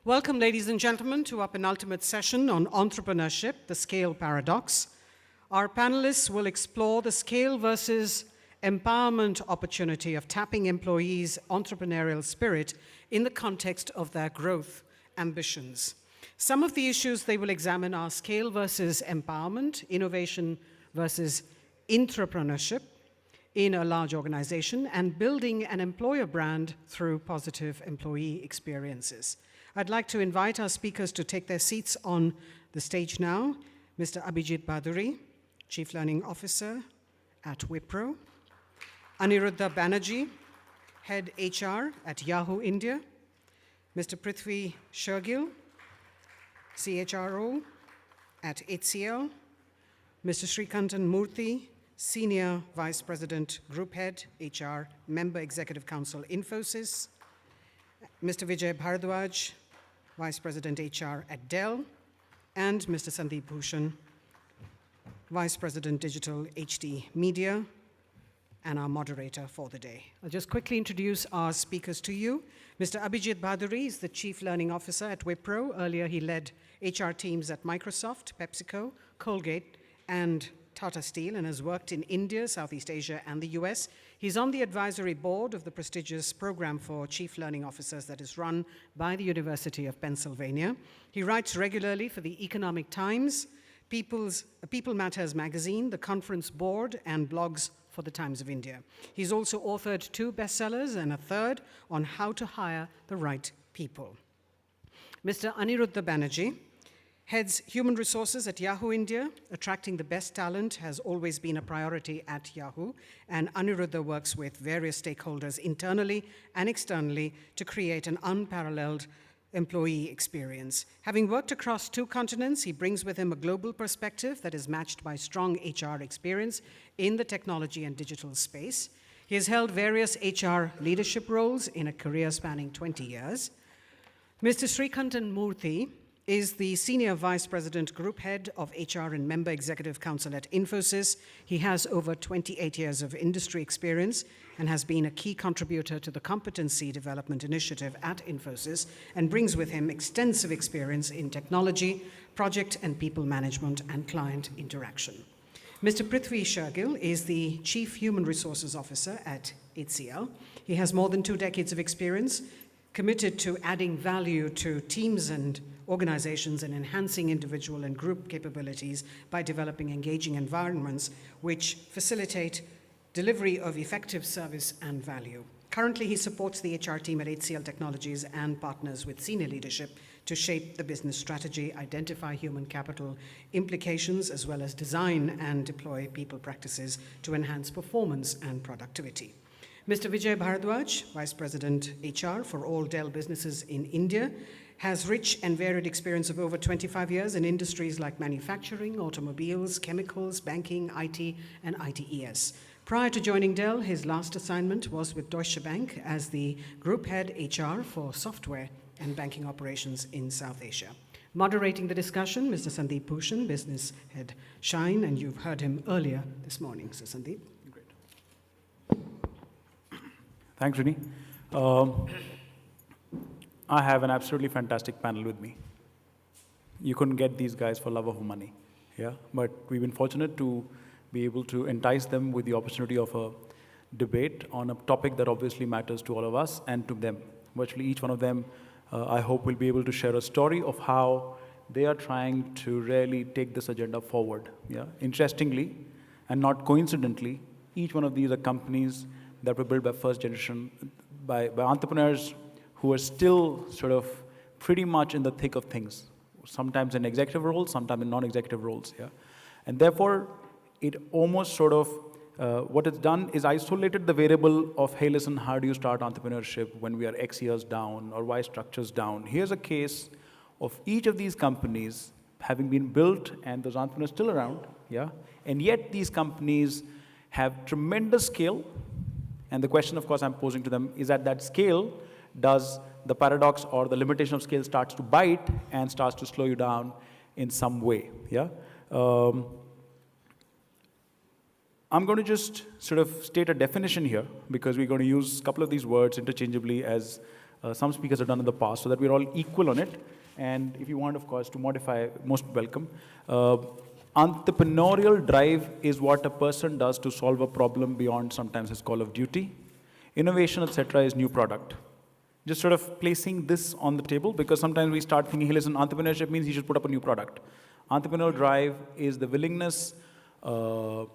Welcome, ladies and gentlemen, to our penultimate session on entrepreneurship, the scale paradox. Our panelists will explore the scale versus empowerment opportunity of tapping employees' entrepreneurial spirit in the context of their growth ambitions. Some of the issues they will examine are scale versus empowerment, innovation versus entrepreneurship in a large organization, and building an employer brand through positive employee experiences. I'd like to invite our speakers to take their seats on the stage now. Mr. Abhijit Bhaduri, Chief Learning Officer at Wipro. Aniruddha Banerjee, Head HR at Yahoo India. Mr. Prithvi Shergill, CHRO at HCL. Mr. Srikantan Murthy, Senior Vice President, Group Head, HR, Member Executive Council, Infosys. Mr. Vijay Bharadwaj, Vice President, HR at Dell. And Mr. Sandeep Bhushan, Vice President, Digital HD Media, and our moderator for the day. I'll just quickly introduce our speakers to you. Mr. Abhijit Bhaduri is the Chief Learning Officer at Wipro. Earlier, he led HR teams at Microsoft, PepsiCo, Colgate, and Tata Steel, and has worked in India, Southeast Asia, and the US. He's on the advisory board of the prestigious program for Chief Learning Officers that is run by the University of Pennsylvania. He writes regularly for the Economic Times, People Matters magazine, the Conference Board, and blogs for the Times of India. He's also authored 2 bestsellers and a third on how to hire the right people. Mr. Aniruddha Banerjee heads Human Resources at Yahoo India. Attracting the best talent has always been a priority at Yahoo, and Aniruddha works with various stakeholders internally and externally to create an unparalleled employee experience. Having worked across 2 continents, he brings with him a global perspective that is matched by strong HR experience in the technology and digital space. He has held various HR leadership roles in a career spanning 20 years. Mr. Srikantan Murthy is the Senior Vice President, Group Head of HR and Member Executive Council at Infosys. He has over 28 years of industry experience and has been a key contributor to the Competency Development Initiative at Infosys and brings with him extensive experience in technology, project and people management, and client interaction. Mr. Prithvi Shergill is the Chief Human Resources Officer at HCL. He has more than 2 decades of experience, committed to adding value to teams and organizations and enhancing individual and group capabilities by developing engaging environments which facilitate delivery of effective service and value. Currently, he supports the HR team at HCL Technologies and partners with senior leadership to shape the business strategy, identify human capital implications, as well as design and deploy people practices to enhance performance and productivity. Mr. Vijay Bharadwaj, Vice President HR for all Dell businesses in India, has rich and varied experience of over 25 years in industries like manufacturing, automobiles, chemicals, banking, IT, and ITES. Prior to joining Dell, his last assignment was with Deutsche Bank as the Group Head HR for software and banking operations in South Asia. Moderating the discussion, Mr. Sandeep Bhushan, Business Head Shine, and you've heard him earlier this morning. So Sandeep. Great. Thanks, Rini. I have an absolutely fantastic panel with me. You couldn't get these guys for love of money, yeah? But we've been fortunate to be able to entice them with the opportunity of a debate on a topic that obviously matters to all of us and to them. Virtually each one of them, I hope, will be able to share a story of how they are trying to really take this agenda forward, yeah? Interestingly, and not coincidentally, each one of these are companies that were built by first generation, by entrepreneurs who are still sort of pretty much in the thick of things, sometimes in executive roles, sometimes in non-executive roles, yeah? And therefore, it almost sort of, what it's done is isolated the variable of, hey, listen, how do you start entrepreneurship when we are X years down, or Y structures down? Here's a case of each of these companies having been built and those entrepreneurs still around, yeah? And yet these companies have tremendous scale. And the question, of course, I'm posing to them is, at that scale, does the paradox or the limitation of scale starts to bite and starts to slow you down in some way, yeah? I'm going to just sort of state a definition here, because we're going to use a couple of these words interchangeably as some speakers have done in the past, so that we're all equal on it. And if you want, of course, to modify, most welcome. Entrepreneurial drive is what a person does to solve a problem beyond sometimes his call of duty. Innovation, etc., is new product. Just sort of placing this on the table, because sometimes we start thinking, hey, listen, entrepreneurship means he should put up a new product. Entrepreneurial drive is the willingness of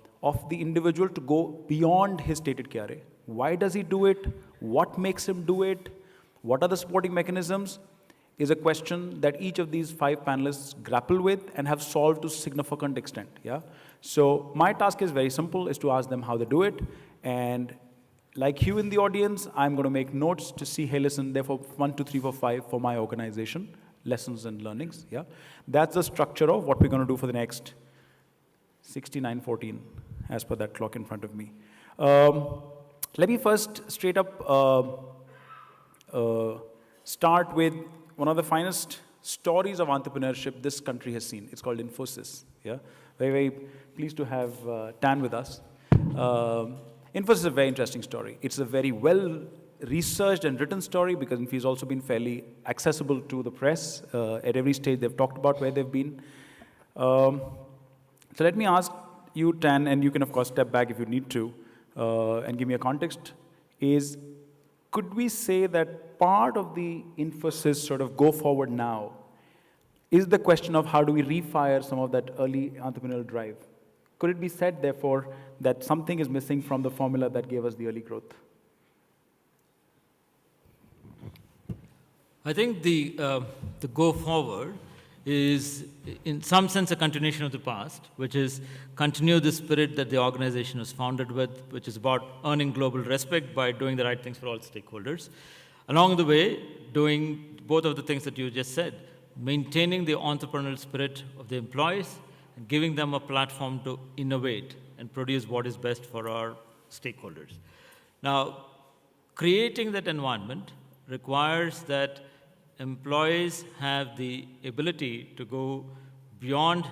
the individual to go beyond his stated KRA. Why does he do it? What makes him do it? What are the supporting mechanisms? Is a question that each of these 5 panelists grapple with and have solved to significant extent. Yeah. So my task is very simple, is to ask them how they do it. And like you in the audience, I'm going to make notes to see, hey, listen, therefore 1, 2, 3, 4, 5 for my organization, lessons and learnings. Yeah. That's the structure of what we're going to do for the next 69:14, as per that clock in front of me. Let me first straight up start with one of the finest stories of entrepreneurship this country has seen. It's called Infosys. Yeah, very, very pleased to have Tan with us. Infosys is a very interesting story. It's a very well researched and written story, because Infosys has also been fairly accessible to the press. At every stage, they've talked about where they've been. So let me ask you, Tan, and you can of course step back if you need to, and give me a context. Could we say that part of the Infosys sort of go forward now is the question of how do we refire some of that early entrepreneurial drive? Could it be said, therefore, that something is missing from the formula that gave us the early growth? I think the go forward is, in some sense, a continuation of the past, which is continue the spirit that the organization was founded with, which is about earning global respect by doing the right things for all stakeholders. Along the way, doing both of the things that you just said, maintaining the entrepreneurial spirit of the employees and giving them a platform to innovate and produce what is best for our stakeholders. Now, creating that environment requires that employees have the ability to go beyond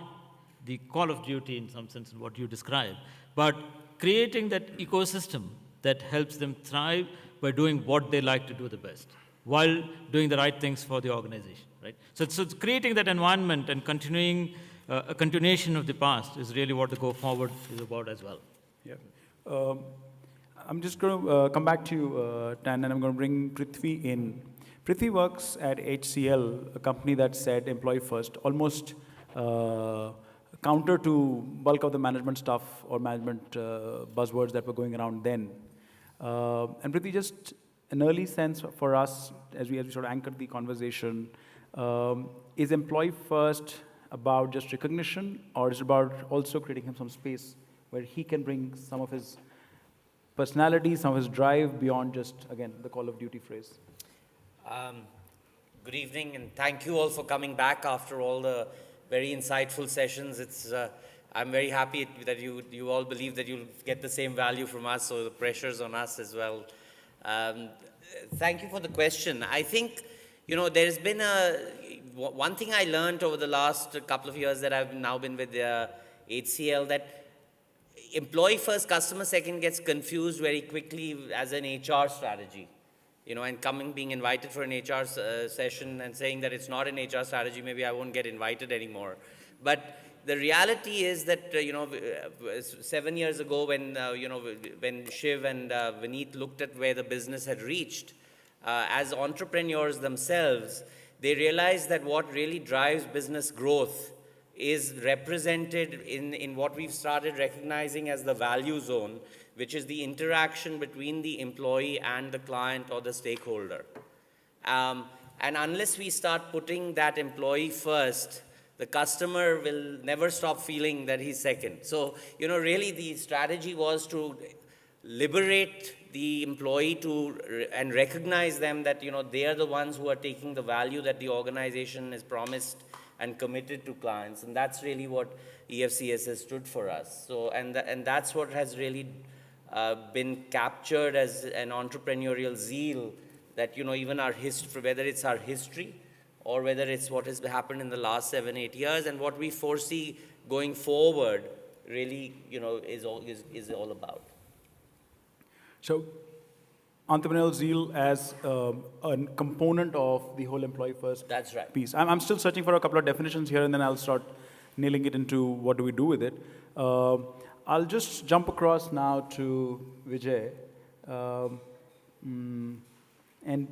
the call of duty, in some sense, in what you described, but creating that ecosystem that helps them thrive by doing what they like to do the best, while doing the right things for the organization, right? So it's creating that environment and continuing a continuation of the past is really what the go forward is about as well. Yeah. I'm just going to come back to you, Tan, and I'm going to bring Prithvi in. Prithvi works at HCL, a company that said employee first, almost counter to bulk of the management stuff or management buzzwords that were going around then. And Prithvi, just an early sense for us, as we sort of anchored the conversation, is employee first about just recognition, or is it about also creating him some space where he can bring some of his personality, some of his drive beyond just, again, the call of duty phrase? Good evening, and thank you all for coming back after all the very insightful sessions. I'm very happy that you all believe that you'll get the same value from us, so the pressure's on us as well. Thank you for the question. I think, there's been one thing I learned over the last couple of years that I've now been with HCL, that employee first, customer second gets confused very quickly as an HR strategy. And being invited for an HR session and saying that it's not an HR strategy, maybe I won't get invited anymore. But the reality is that, 7 years ago when Shiv and Vineet looked at where the business had reached, as entrepreneurs themselves, they realized that what really drives business growth is represented in what we've started recognizing as the value zone, which is the interaction between the employee and the client or the stakeholder. And unless we start putting that employee first, the customer will never stop feeling that he's second. So, really the strategy was to liberate the employee and recognize them that, they are the ones who are taking the value that the organization has promised and committed to clients. And that's really what EFCS has stood for us. So, and that's what has really been captured as an entrepreneurial zeal that, even our history, whether it's our history or whether it's what has happened in the last 7-8 years and what we foresee going forward, really, is all about. So entrepreneurial zeal as a component of the whole employee first That's right. piece. I'm still searching for a couple of definitions here, and then I'll start nailing it into what do we do with it. I'll just jump across now to Vijay. And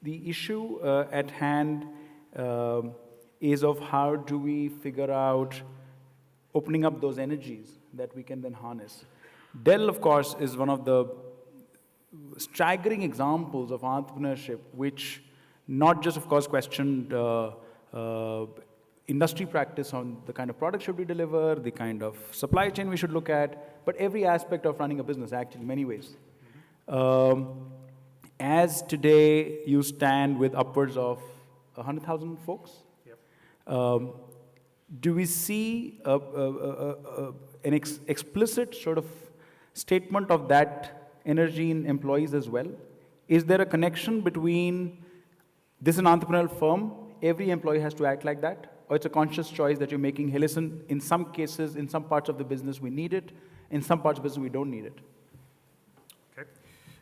the issue at hand is of how do we figure out opening up those energies that we can then harness. Dell, of course, is one of the staggering examples of entrepreneurship, which not just, of course, questioned industry practice on the kind of products should we deliver, the kind of supply chain we should look at, but every aspect of running a business, actually, in many ways. As today you stand with upwards of 100,000 folks, do we see an explicit sort of statement of that energy in employees as well? Is there a connection between this is an entrepreneurial firm, every employee has to act like that? Or it's a conscious choice that you're making, hey, listen, in some cases, in some parts of the business we need it, in some parts of the business we don't need it? Okay,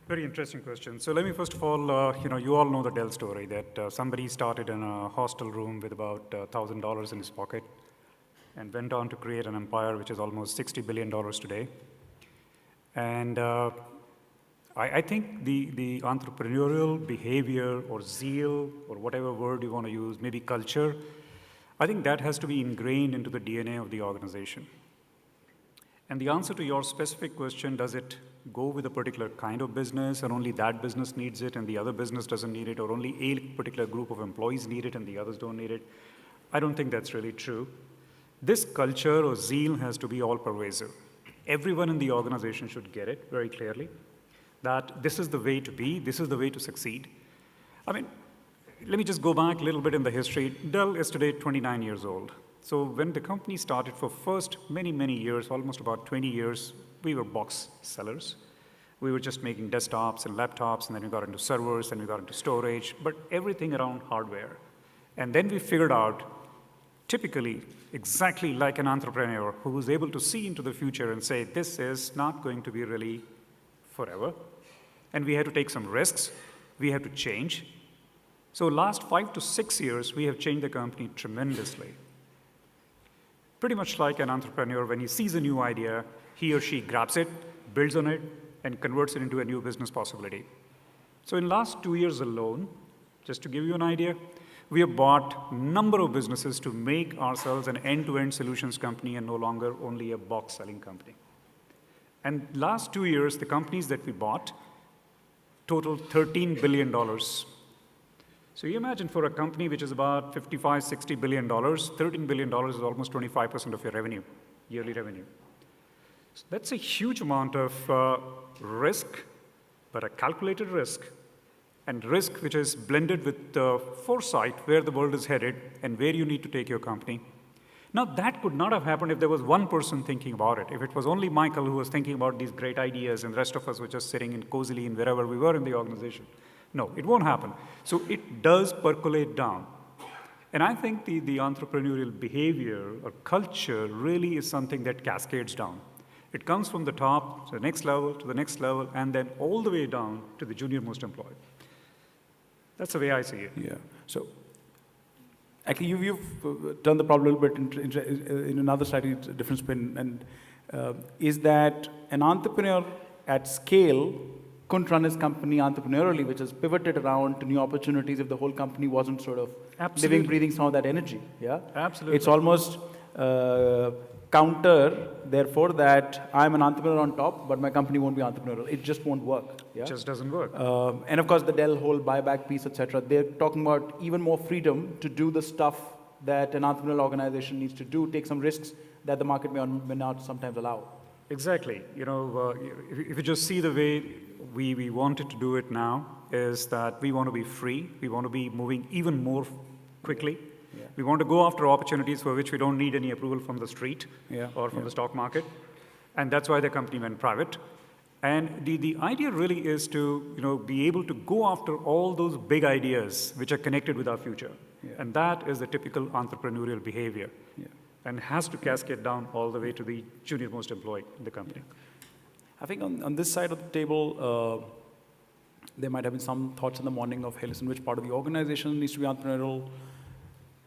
very interesting question. So let me first of all, you all know the Dell story, that somebody started in a hostel room with about $1,000 in his pocket and went on to create an empire which is almost $60 billion today. And I think the entrepreneurial behavior or zeal or whatever word you want to use, maybe culture, I think that has to be ingrained into the DNA of the organization. And the answer to your specific question, does it go with a particular kind of business and only that business needs it and the other business doesn't need it, or only a particular group of employees need it and the others don't need it? I don't think that's really true. This culture or zeal has to be all pervasive. Everyone in the organization should get it very clearly, that this is the way to be, this is the way to succeed. I mean, let me just go back a little bit in the history. Dell is today 29 years old. So when the company started, for first many, many years, almost about 20 years, we were box sellers. We were just making desktops and laptops, and then we got into servers, and we got into storage, but everything around hardware. And then we figured out, typically, exactly like an entrepreneur who was able to see into the future and say, this is not going to be really forever. And we had to take some risks. We had to change. So last 5 to 6 years, we have changed the company tremendously. Pretty much like an entrepreneur, when he sees a new idea, he or she grabs it, builds on it, and converts it into a new business possibility. So in the last 2 years alone, just to give you an idea, we have bought a number of businesses to make ourselves an end-to-end solutions company and no longer only a box-selling company. And last 2 years, the companies that we bought totaled $13 billion. So you imagine for a company which is about $55, $60 billion, $13 billion is almost 25% of your revenue, yearly revenue. So that's a huge amount of risk, but a calculated risk, and risk which is blended with foresight where the world is headed and where you need to take your company. Now, that could not have happened if there was one person thinking about it. If it was only Michael who was thinking about these great ideas and the rest of us were just sitting in cozily in wherever we were in the organization. No, it won't happen. So it does percolate down. And I think the entrepreneurial behavior or culture really is something that cascades down. It comes from the top to the next level, to the next level, and then all the way down to the junior most employee. That's the way I see it. Yeah. So actually, you've turned the problem a little bit in another slightly different spin. And is that an entrepreneur at scale couldn't run his company entrepreneurially, which is pivoted around to new opportunities if the whole company wasn't sort of living, breathing some of that energy. Yeah? Absolutely. It's almost counter, therefore, that I'm an entrepreneur on top, but my company won't be entrepreneurial. It just won't work. Yeah? It just doesn't work. And of course, the Dell whole buyback piece, etc. They're talking about even more freedom to do the stuff that an entrepreneurial organization needs to do, take some risks that the market may not sometimes allow. Exactly. You know, if you just see the way we wanted to do it now, is that we want to be free. We want to be moving even more quickly. Yeah. We want to go after opportunities for which we don't need any approval from the street or from the stock market. And that's why the company went private. And the idea really is to be able to go after all those big ideas which are connected with our future. Yeah. And that is the typical entrepreneurial behavior. Yeah. And has to cascade down all the way to the junior most employee in the company. I think on this side of the table, There might have been some thoughts in the morning of, hey, listen, which part of the organization needs to be entrepreneurial?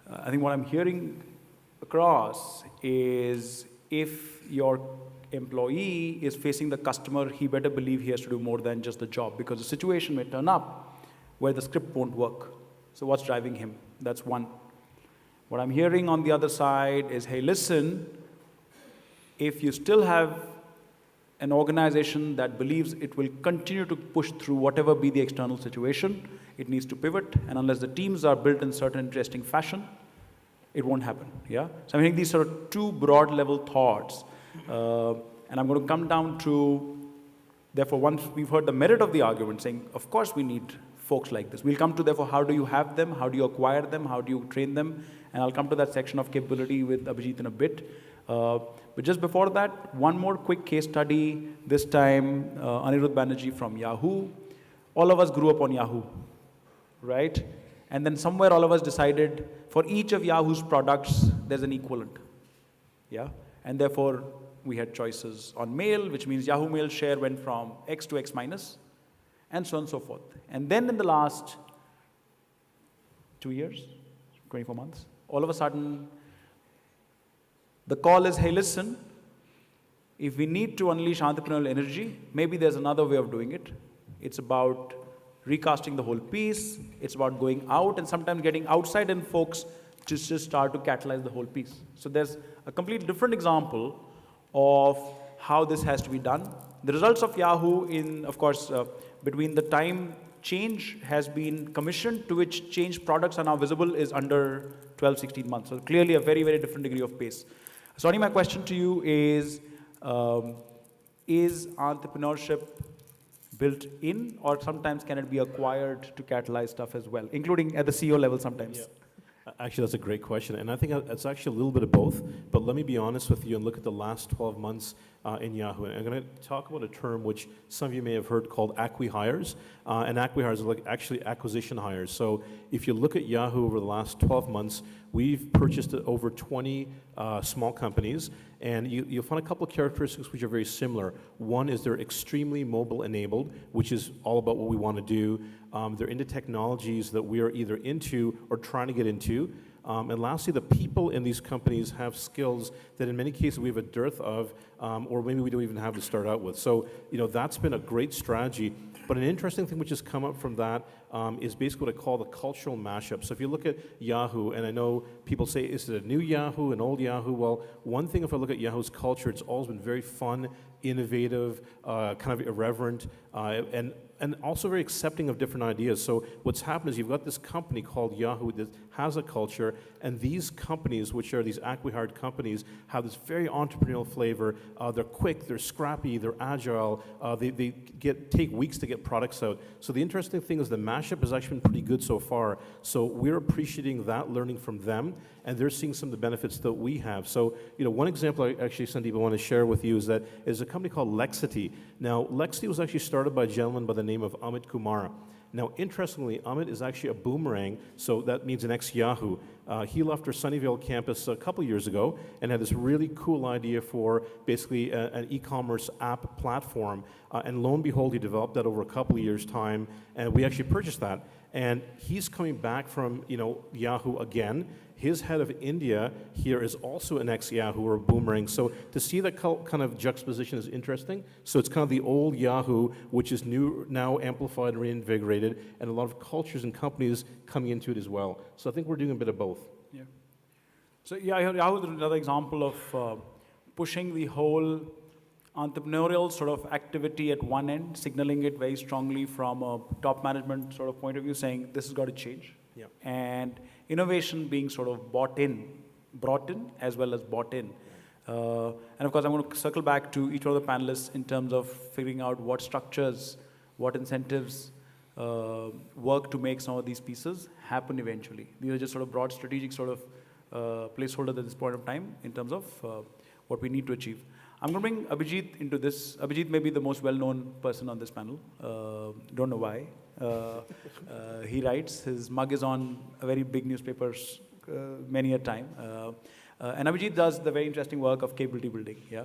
I think what I'm hearing across is if your employee is facing the customer, he better believe he has to do more than just the job, because the situation may turn up where the script won't work. So what's driving him? That's one. What I'm hearing on the other side is, hey, listen, if you still have an organization that believes it will continue to push through whatever be the external situation, it needs to pivot, and unless the teams are built in certain interesting fashion, it won't happen, yeah? So I think these are two broad level thoughts, and I'm going to come down to, therefore, once we've heard the merit of the argument, saying, of course we need folks like this. We'll come to, therefore, how do you have them, how do you acquire them, how do you train them, and I'll come to that section of capability with Abhijit in a bit. But just before that, one more quick case study, this time Anirudh Banerjee from Yahoo. All of us grew up on Yahoo, right? And then somewhere all of us decided for each of Yahoo's products, there's an equivalent, yeah? And therefore, we had choices on mail, which means Yahoo Mail share went from X to X minus, and so on and so forth. And then in the last 2 years, 24 months, all of a sudden, the call is, hey, listen, if we need to unleash entrepreneurial energy, maybe there's another way of doing it. It's about recasting the whole piece. It's about going out and sometimes getting outside in folks to just start to catalyze the whole piece. So there's a completely different example of how this has to be done. The results of Yahoo in, of course, between the time change has been commissioned to which change products are now visible is under 12, 16 months. So clearly a very, very different degree of pace. So Sonny, my question to you is entrepreneurship built in, or sometimes can it be acquired to catalyze stuff as well, including at the CEO level sometimes? Yeah. Actually, that's a great question, and I think it's actually a little bit of both, but let me be honest with you and look at the last 12 months in Yahoo. And I'm going to talk about a term which some of you may have heard called acqui-hires, and acqui-hires are like actually acquisition hires. So if you look at Yahoo over the last 12 months, we've purchased over 20 small companies, and you'll find a couple of characteristics which are very similar. One is they're extremely mobile enabled, which is all about what we want to do. They're into technologies that we are either into or trying to get into. And lastly, the people in these companies have skills that in many cases we have a dearth of, or maybe we don't even have to start out with. So, that's been a great strategy. But an interesting thing which has come up from that is basically what I call the cultural mashup. So if you look at Yahoo, and I know people say, is it a new Yahoo, an old Yahoo? Well, one thing if I look at Yahoo's culture, it's always been very fun, innovative, kind of irreverent, and also very accepting of different ideas. So what's happened is you've got this company called Yahoo that has a culture, and these companies, which are these acqui-hired companies, have this very entrepreneurial flavor. They're quick, they're scrappy, they're agile, they take weeks to get products out. So the interesting thing is the mashup has actually been pretty good so far. So we're appreciating that, learning from them, and they're seeing some of the benefits that we have. So, one example I actually, Sandeep, I want to share with you is that is a company called Lexity. Now, Lexity was actually started by a gentleman by the name of Amit Kumar. Now, interestingly, Amit is actually a boomerang, so that means an ex-Yahoo. He left our Sunnyvale campus a couple years ago and had this really cool idea for basically an e-commerce app platform. And lo and behold, he developed that over a couple of years' time, and we actually purchased that. And he's coming back from, Yahoo again. His head of India here is also an ex-Yahoo or a boomerang. So to see that kind of juxtaposition is interesting. So it's kind of the old Yahoo, which is now amplified and reinvigorated, and a lot of cultures and companies coming into it as well. So I think we're doing a bit of both. Yeah. So Yahoo is another example of pushing the whole entrepreneurial sort of activity at one end, signaling it very strongly from a top management sort of point of view, saying this has got to change. Yeah. And innovation being sort of brought in, as well as bought in. And of course, I'm going to circle back to each of the panelists in terms of figuring out what structures, what incentives work to make some of these pieces happen eventually. These are just sort of broad strategic sort of placeholders at this point of time in terms of what we need to achieve. I'm going to bring Abhijit into this. Abhijit may be the most well-known person on this panel. Don't know why. He writes. His mug is on a very big newspapers many a time. And Abhijit does the very interesting work of capability building. Yeah.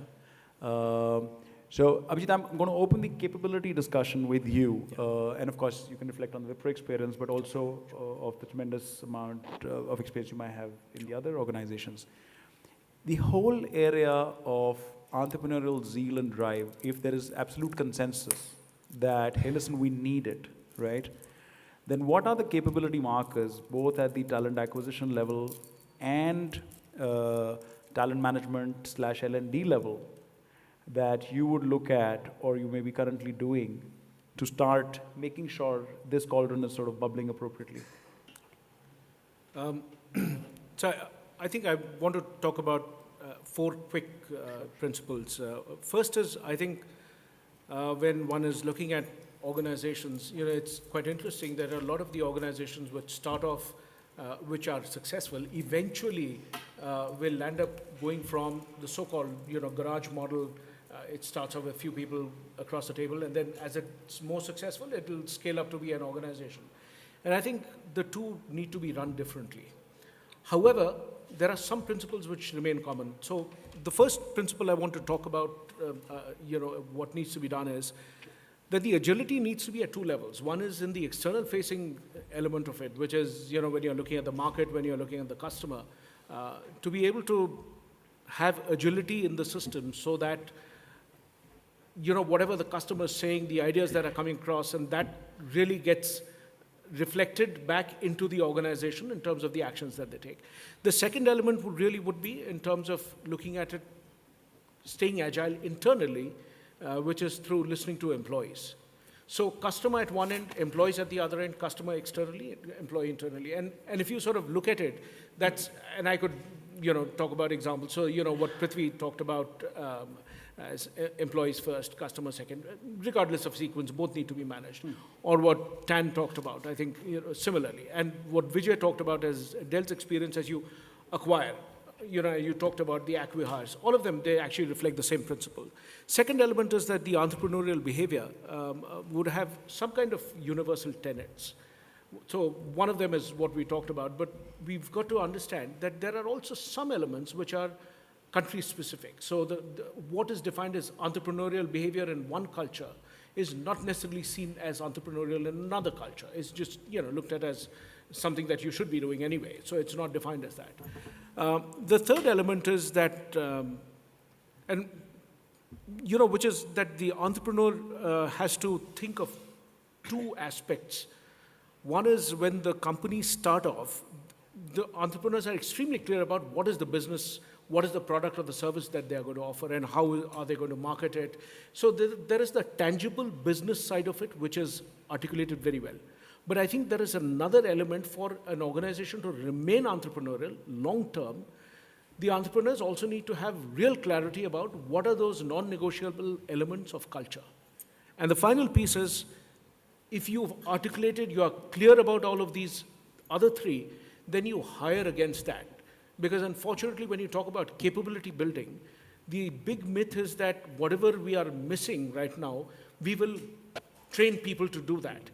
So, Abhijit, I'm going to open the capability discussion with you. And of course, you can reflect on the Wipro experience, but also of the tremendous amount of experience you might have in the other organizations. The whole area of entrepreneurial zeal and drive, if there is absolute consensus that, hey, listen, we need it, right? Then what are the capability markers, both at the talent acquisition level and talent management / L&D level, that you would look at or you may be currently doing to start making sure this cauldron is sort of bubbling appropriately? So I think I want to talk about 4 quick principles. First is, I think, when one is looking at organizations, it's quite interesting that a lot of the organizations which start off, which are successful, eventually will end up going from the so-called, garage model. It starts off with a few people across the table, and then as it's more successful, it will scale up to be an organization. And I think the two need to be run differently. However, there are some principles which remain common. So the first principle I want to talk about, what needs to be done is that the agility needs to be at 2 levels. One is in the external facing element of it, which is, when you're looking at the market, when you're looking at the customer, to be able to have agility in the system so that, whatever the customer is saying, the ideas that are coming across, and that really gets reflected back into the organization in terms of the actions that they take. The second element would be in terms of looking at it, staying agile internally, which is through listening to employees. So customer at one end, employees at the other end, customer externally, employee internally. And if you sort of look at it, that's, and I could, talk about examples. So, what Prithvi talked about as employees first, customer second, regardless of sequence, both need to be managed. Or what Tan talked about, I think, similarly. And what Vijay talked about as Dell's experience as you acquire. You talked about the acquihires. All of them, they actually reflect the same principle. Second element is that the entrepreneurial behavior would have some kind of universal tenets. So one of them is what we talked about, but we've got to understand that there are also some elements which are country specific. So what is defined as entrepreneurial behavior in one culture is not necessarily seen as entrepreneurial in another culture. It's just, looked at as something that you should be doing anyway. So it's not defined as that. The third element is that, which is that the entrepreneur has to think of 2 aspects. One is when the companies start off, the entrepreneurs are extremely clear about what is the business, what is the product or the service that they are going to offer, and how are they going to market it. So there is the tangible business side of it, which is articulated very well. But I think there is another element for an organization to remain entrepreneurial long term. The entrepreneurs also need to have real clarity about what are those non-negotiable elements of culture. And the final piece is, if you've articulated, you are clear about all of these other 3, then you hire against that. Because unfortunately, when you talk about capability building, the big myth is that whatever we are missing right now, we will train people to do that.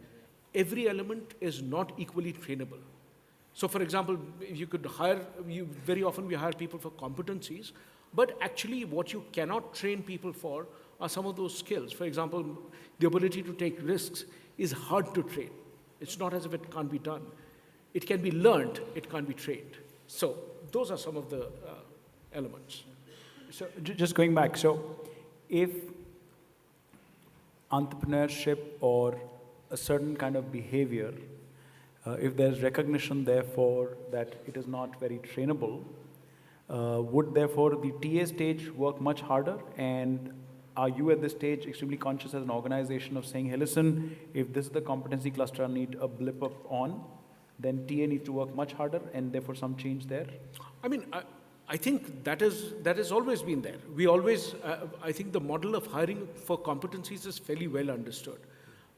Every element is not equally trainable. So for example, you could hire, very often we hire people for competencies, but actually what you cannot train people for are some of those skills. For example, the ability to take risks is hard to train. It's not as if it can't be done. It can be learned, it can't be trained. So those are some of the elements. So just going back, so if entrepreneurship or a certain kind of behavior, if there's recognition therefore that it is not very trainable, would therefore the TA stage work much harder? And are you at this stage extremely conscious as an organization of saying, hey, listen, if this is the competency cluster I need a blip up on, then TA needs to work much harder and therefore some change there? I mean, I think that has always been there. We always, I think the model of hiring for competencies is fairly well understood.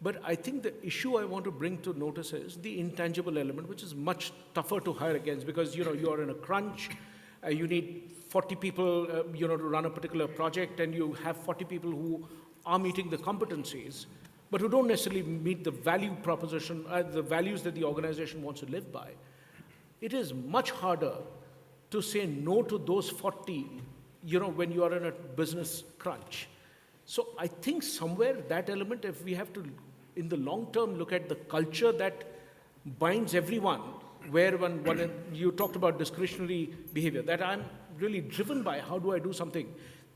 But I think the issue I want to bring to notice is the intangible element, which is much tougher to hire against because, you are in a crunch, you need 40 people, to run a particular project, and you have 40 people who are meeting the competencies, but who don't necessarily meet the value proposition, the values that the organization wants to live by. It is much harder to say no to those 40, when you are in a business crunch. So I think somewhere that element, if we have to, in the long term, look at the culture that binds everyone, where you talked about discretionary behavior, that I'm really driven by how do I do something,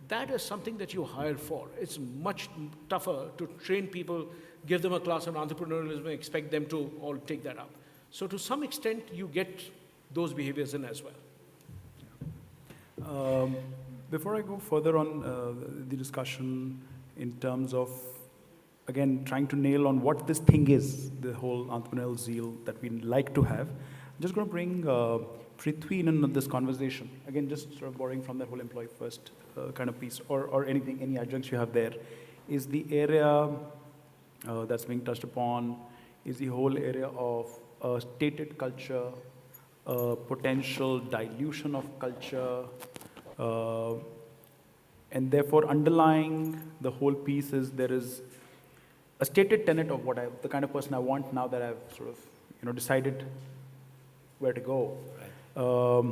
that is something that you hire for. It's much tougher to train people, give them a class on entrepreneurialism and expect them to all take that up. So to some extent, you get those behaviors in as well. Before I go further on the discussion in terms of, again, trying to nail on what this thing is, the whole entrepreneurial zeal that we like to have, I'm just going to bring Prithvi in on this conversation. Again, just sort of borrowing from that whole employee first kind of piece, or anything, any adjuncts you have there, is the area that's being touched upon, is the whole area of stated culture, potential dilution of culture, and therefore underlying the whole piece is there is a stated tenet of the kind of person I want now that I've sort of decided where to go. Right.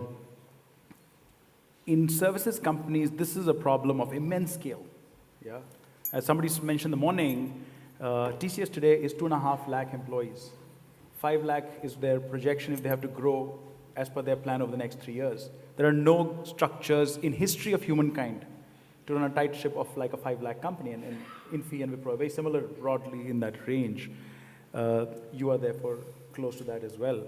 In services companies, this is a problem of immense scale. Yeah, as somebody mentioned in the morning, TCS today is 2.5 lakh employees. 5 lakh is their projection if they have to grow as per their plan over the next 3 years. There are no structures in history of humankind to run a tight ship of like a 5 lakh company, and Infy and Wipro are very similar broadly in that range. You are therefore close to that as well.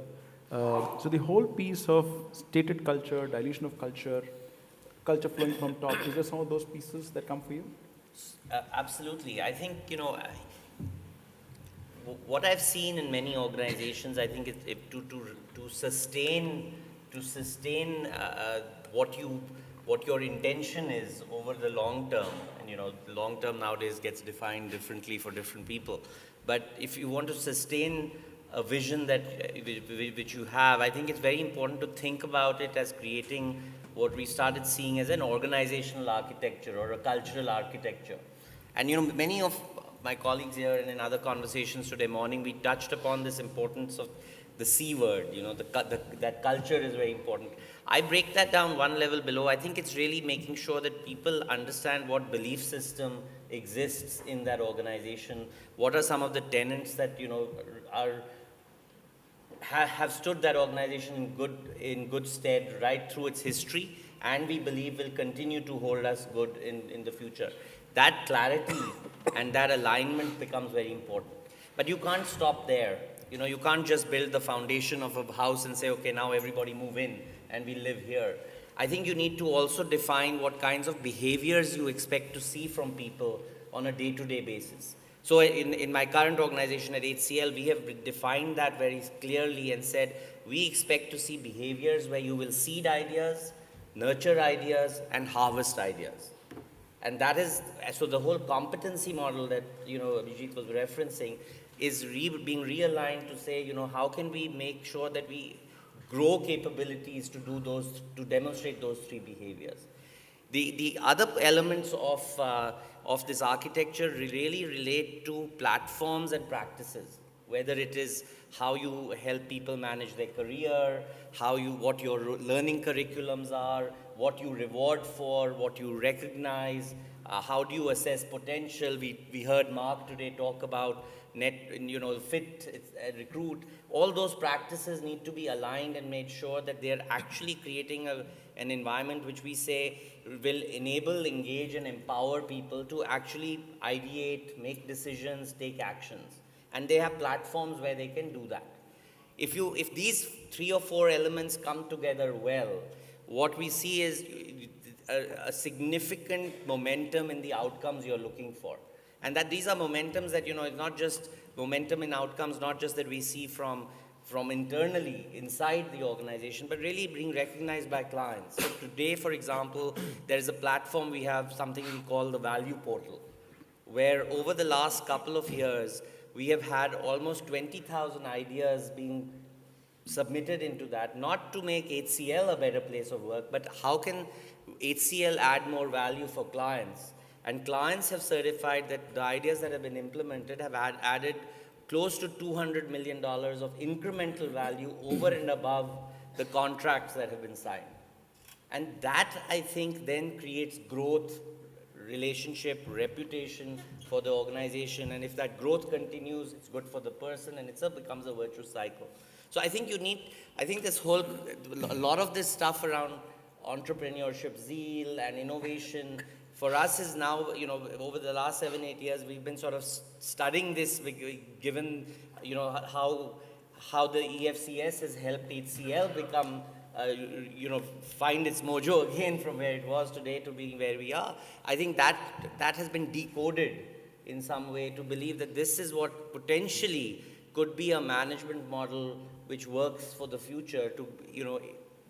So the whole piece of stated culture, dilution of culture, culture flowing from top, is there some of those pieces that come for you? Absolutely. I think, what I've seen in many organizations, I think to sustain what your intention is over the long term, and the long term nowadays gets defined differently for different people. But if you want to sustain a vision which you have, I think it's very important to think about it as creating what we started seeing as an organizational architecture or a cultural architecture. And many of my colleagues here and in other conversations today morning, we touched upon this importance of the C word, that culture is very important. I break that down one level below. I think it's really making sure that people understand what belief system exists in that organization. What are some of the tenets that, have stood that organization in good stead right through its history, and we believe will continue to hold us good in the future. That clarity and that alignment becomes very important. But you can't stop there. You can't just build the foundation of a house and say, okay, now everybody move in and we live here. I think you need to also define what kinds of behaviors you expect to see from people on a day-to-day basis. So in my current organization at HCL, we have defined that very clearly and said, we expect to see behaviors where you will seed ideas, nurture ideas, and harvest ideas. And that is, so the whole competency model that, Abhijit was referencing is being realigned to say, how can we make sure that we grow capabilities to demonstrate those three behaviors. The other elements of this architecture really relate to platforms and practices, whether it is how you help people manage their career, what your learning curriculums are, what you reward for, what you recognize, how do you assess potential. We heard Mark today talk about fit, recruit. All those practices need to be aligned and made sure that they're actually creating an environment which we say will enable, engage, and empower people to actually ideate, make decisions, take actions. And they have platforms where they can do that. If these 3 or 4 elements come together well, what we see is a significant momentum in the outcomes you're looking for. And that these are momentums that, it's not just momentum in outcomes, not just that we see from internally inside the organization, but really being recognized by clients. So today, for example, there is a platform, we have something we call the Value Portal, where over the last couple of years, we have had almost 20,000 ideas being submitted into that, not to make HCL a better place of work, but how can HCL add more value for clients? And clients have certified that the ideas that have been implemented have added close to $200 million of incremental value over and above the contracts that have been signed. And that, I think, then creates growth, relationship, reputation for the organization, and if that growth continues, it's good for the person, and it becomes a virtuous cycle. So I think I think a lot of this stuff around entrepreneurship, zeal, and innovation, for us is now, over the last 7, 8 years, we've been sort of studying this, given, how the EFCS has helped HCL become, find its mojo again from where it was today to being where we are. I think that has been decoded in some way to believe that this is what potentially could be a management model which works for the future to,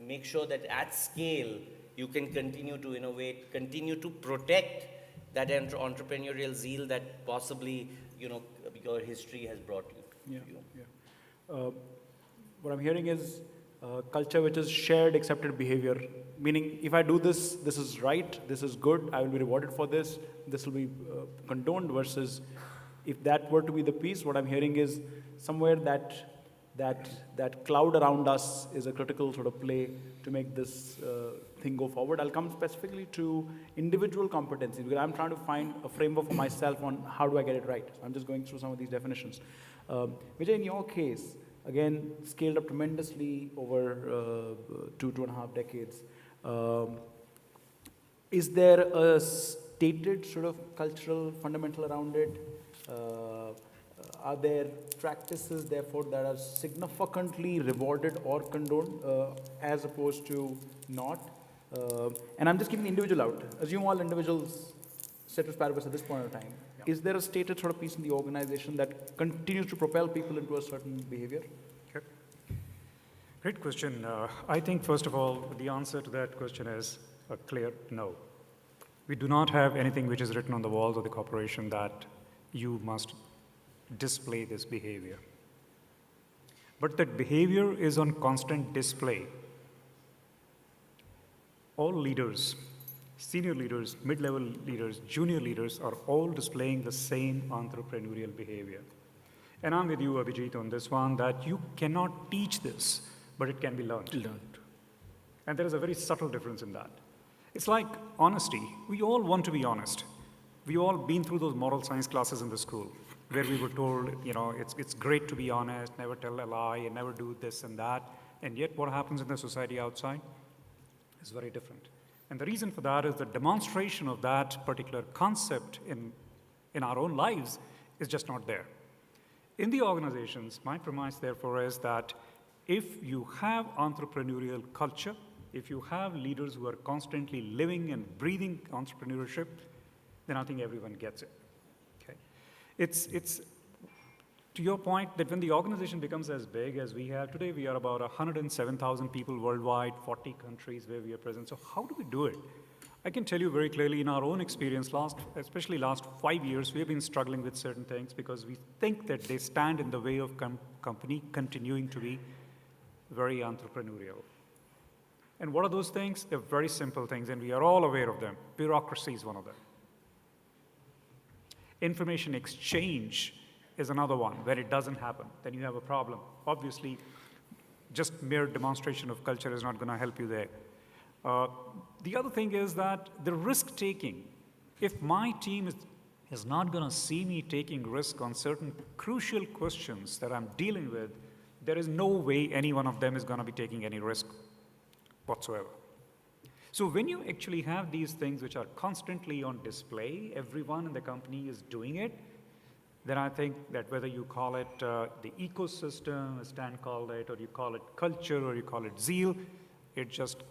make sure that at scale you can continue to innovate, continue to protect that entrepreneurial zeal that possibly, your history has brought you. What I'm hearing is culture which is shared accepted behavior, meaning if I do this, this is right, this is good, I will be rewarded for this, this will be condoned, versus if that were to be the piece, what I'm hearing is somewhere that cloud around us is a critical sort of play to make this thing go forward. I'll come specifically to individual competencies because I'm trying to find a framework for myself on how do I get it right. So I'm just going through some of these definitions. Vijay, in your case, again, scaled up tremendously over 2.5 decades. Is there a stated sort of cultural fundamental around it? Are there practices, therefore, that are significantly rewarded or condoned as opposed to not? And I'm just keeping the individual out. Assume all individuals ceteris paribus at this point in time. Yeah. Is there a stated sort of piece in the organization that continues to propel people into a certain behavior? Okay. Great question. I think, first of all, the answer to that question is a clear no. We do not have anything which is written on the walls of the corporation that you must display this behavior. But that behavior is on constant display. All leaders, senior leaders, mid-level leaders, junior leaders are all displaying the same entrepreneurial behavior. And I'm with you, Abhijit, on this one, that you cannot teach this, but it can be learned. And there is a very subtle difference in that. It's like honesty. We all want to be honest. We all been through those moral science classes in the school where we were told, it's great to be honest, never tell a lie, and never do this and that. And yet what happens in the society outside is very different. And the reason for that is the demonstration of that particular concept in our own lives is just not there. In the organizations, my premise, therefore, is that if you have entrepreneurial culture, if you have leaders who are constantly living and breathing entrepreneurship, then I think everyone gets it. Okay? It's to your point that when the organization becomes as big as we have today, we are about 107,000 people worldwide, 40 countries where we are present. So how do we do it? I can tell you very clearly in our own experience, especially last 5 years, we have been struggling with certain things because we think that they stand in the way of company continuing to be very entrepreneurial. And what are those things? They're very simple things, and we are all aware of them. Bureaucracy is one of them. Information exchange is another one. Where it doesn't happen, then you have a problem. Obviously, just mere demonstration of culture is not going to help you there. The other thing is that the risk-taking. If my team is not going to see me taking risk on certain crucial questions that I'm dealing with, there is no way any one of them is going to be taking any risk whatsoever. So when you actually have these things which are constantly on display, everyone in the company is doing it, then I think that whether you call it the ecosystem, as Stan called it, or you call it culture, or you call it zeal, it just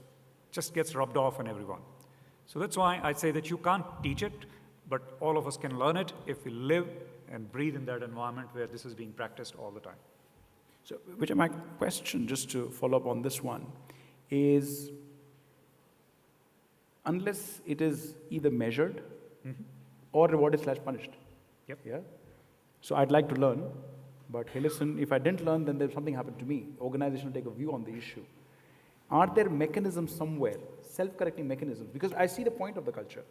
gets rubbed off on everyone. So that's why I say that you can't teach it, but all of us can learn it if we live and breathe in that environment where this is being practiced all the time. So, Vijay, my question, just to follow up on this one, is unless it is either measured or rewarded / punished. Yep. Yeah. So I'd like to learn, but hey, listen, if I didn't learn, then there's something happened to me. Organization will take a view on the issue. Are there mechanisms somewhere, self-correcting mechanisms? Because I see the point of the culture.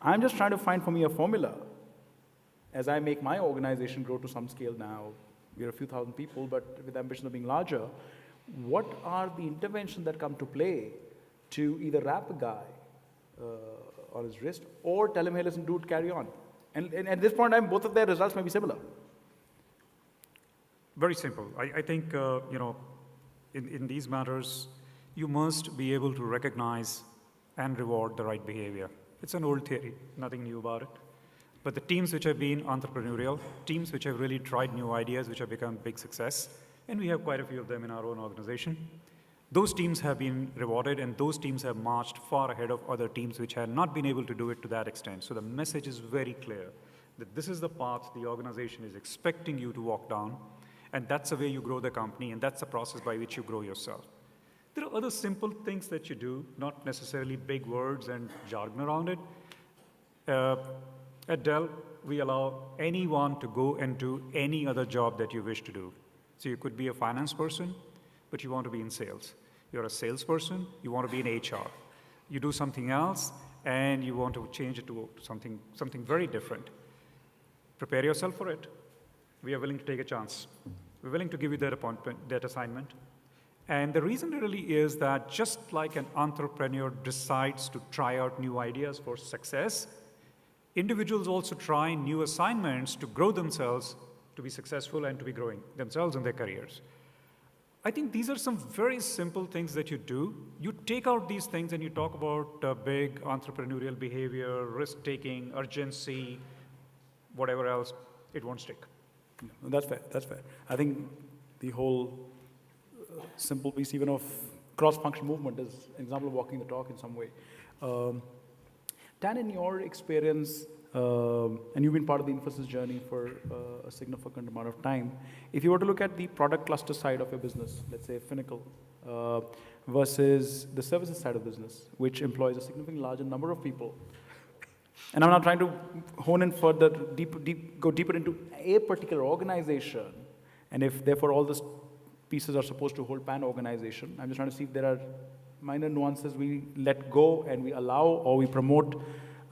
I'm just trying to find for me a formula. As I make my organization grow to some scale now, we're a few thousand people, but with ambition of being larger, what are the interventions that come to play to either wrap a guy on his wrist, or tell him, hey, listen, dude, carry on. And at this point in time, both of their results may be similar. Very simple. I think, in these matters, you must be able to recognize and reward the right behavior. It's an old theory, nothing new about it. But the teams which have been entrepreneurial, teams which have really tried new ideas, which have become big success, and we have quite a few of them in our own organization, those teams have been rewarded, and those teams have marched far ahead of other teams which had not been able to do it to that extent. So the message is very clear that this is the path the organization is expecting you to walk down, and that's the way you grow the company, and that's the process by which you grow yourself. There are other simple things that you do, not necessarily big words and jargon around it. At Dell, we allow anyone to go and do any other job that you wish to do. So you could be a finance person, but you want to be in sales. You're a salesperson, you want to be in HR. You do something else, and you want to change it to something very different. Prepare yourself for it. We are willing to take a chance. We're willing to give you that appointment, that assignment. And the reason really is that just like an entrepreneur decides to try out new ideas for success, individuals also try new assignments to grow themselves, to be successful, and to be growing themselves and their careers. I think these are some very simple things that you do. You take out these things and you talk about big entrepreneurial behavior, risk-taking, urgency, whatever else, it won't stick. Yeah, that's fair, that's fair. I think the whole simple piece even of cross-functional movement is an example of walking the talk in some way. Dan, in your experience, and you've been part of the Infosys journey for a significant amount of time, if you were to look at the product cluster side of your business, let's say Finacle, versus the services side of business, which employs a significantly larger number of people, and I'm not trying to hone in further, go deeper into a particular organization, and if therefore all the pieces are supposed to hold pan organization, I'm just trying to see if there are minor nuances we let go and we allow or we promote.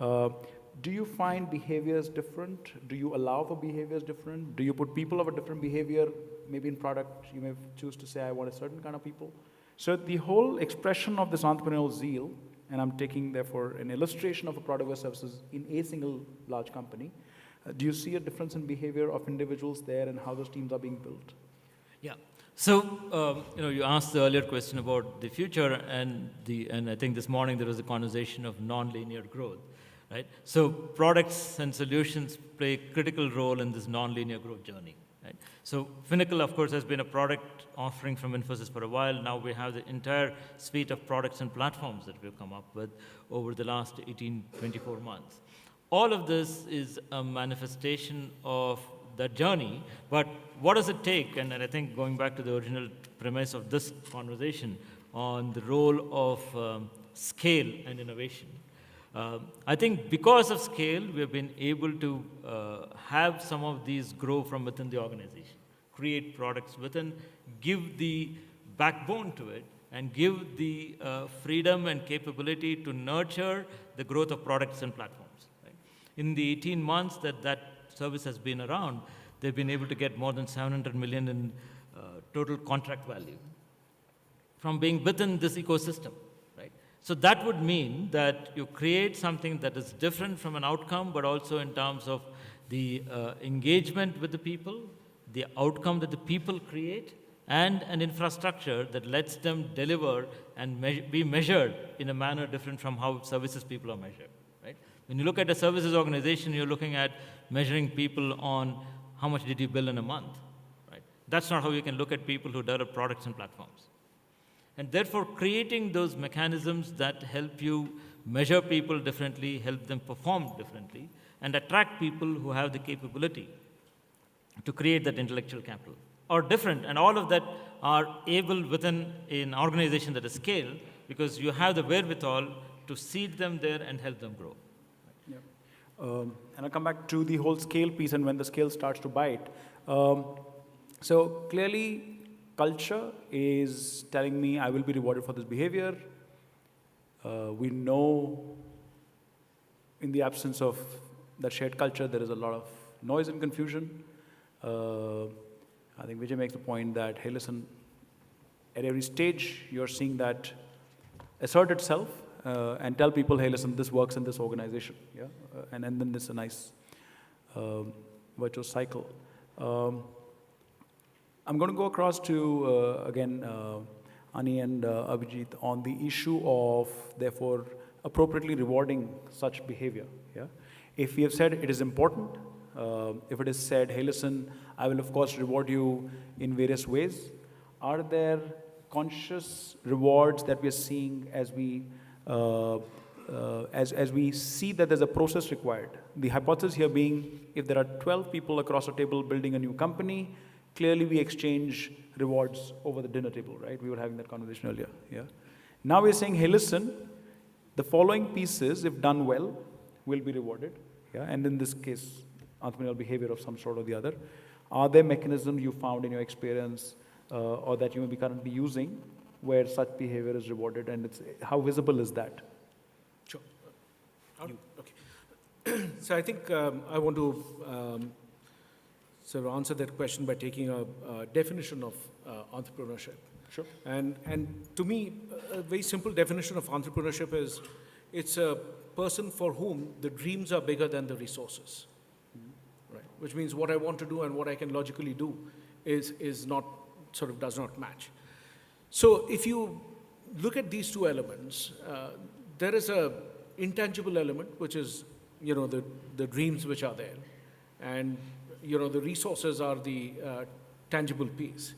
Do you find behaviors different? Do you allow for behaviors different? Do you put people of a different behavior? Maybe in product, you may choose to say, I want a certain kind of people. So the whole expression of this entrepreneurial zeal, and I'm taking, therefore, an illustration of a product or services in a single large company, do you see a difference in behavior of individuals there and how those teams are being built? Yeah. So, you asked the earlier question about the future, and I think this morning there was a conversation of non-linear growth, right? So products and solutions play a critical role in this non-linear growth journey, right? So Finacle, of course, has been a product offering from Infosys for a while. Now we have the entire suite of products and platforms that we've come up with over the last 18, 24 months. All of this is a manifestation of that journey, but what does it take? And I think going back to the original premise of this conversation on the role of scale and innovation. I think because of scale, we have been able to have some of these grow from within the organization, create products within, give the backbone to it, and give the freedom and capability to nurture the growth of products and platforms. Right? In the 18 months that service has been around, they've been able to get more than 700 million in total contract value from being within this ecosystem, right? So that would mean that you create something that is different from an outcome, but also in terms of the engagement with the people, the outcome that the people create, and an infrastructure that lets them deliver and be measured in a manner different from how services people are measured. When you look at a services organization, you're looking at measuring people on how much did you bill in a month, right? That's not how you can look at people who develop products and platforms. And therefore, creating those mechanisms that help you measure people differently, help them perform differently, and attract people who have the capability to create that intellectual capital are different. And all of that are able within an organization that is scaled because you have the wherewithal to seed them there and help them grow. And I'll come back to the whole scale piece and when the scale starts to bite. So clearly, culture is telling me I will be rewarded for this behavior. We know in the absence of that shared culture, there is a lot of noise and confusion. I think Vijay makes the point that, hey, listen, at every stage, you're seeing that assert itself and tell people, hey, listen, this works in this organization, yeah? And then it's a nice virtuous cycle. I'm going to go across to, again, Ani and Abhijit on the issue of, therefore, appropriately rewarding such behavior, yeah? If we have said it is important, if it is said, hey, listen, I will, of course, reward you in various ways, are there conscious rewards that we are seeing as we as we see that there's a process required? The hypothesis here being, if there are 12 people across a table building a new company, clearly we exchange rewards over the dinner table, right? We were having that conversation earlier, yeah? Now we're saying, hey, listen, the following pieces, if done well, will be rewarded, yeah? And in this case, entrepreneurial behavior of some sort or the other. Are there mechanisms you found in your experience or that you may be currently using where such behavior is rewarded, and how visible is that? Sure. Okay. So I think I want to sort of answer that question by taking a definition of entrepreneurship. Sure. And to me, a very simple definition of entrepreneurship is it's a person for whom the dreams are bigger than the resources. Right? Which means what I want to do and what I can logically do is not, sort of does not match. So if you look at these two elements, there is a intangible element, which is, you know, the dreams which are there. And, you know, the resources are the tangible piece.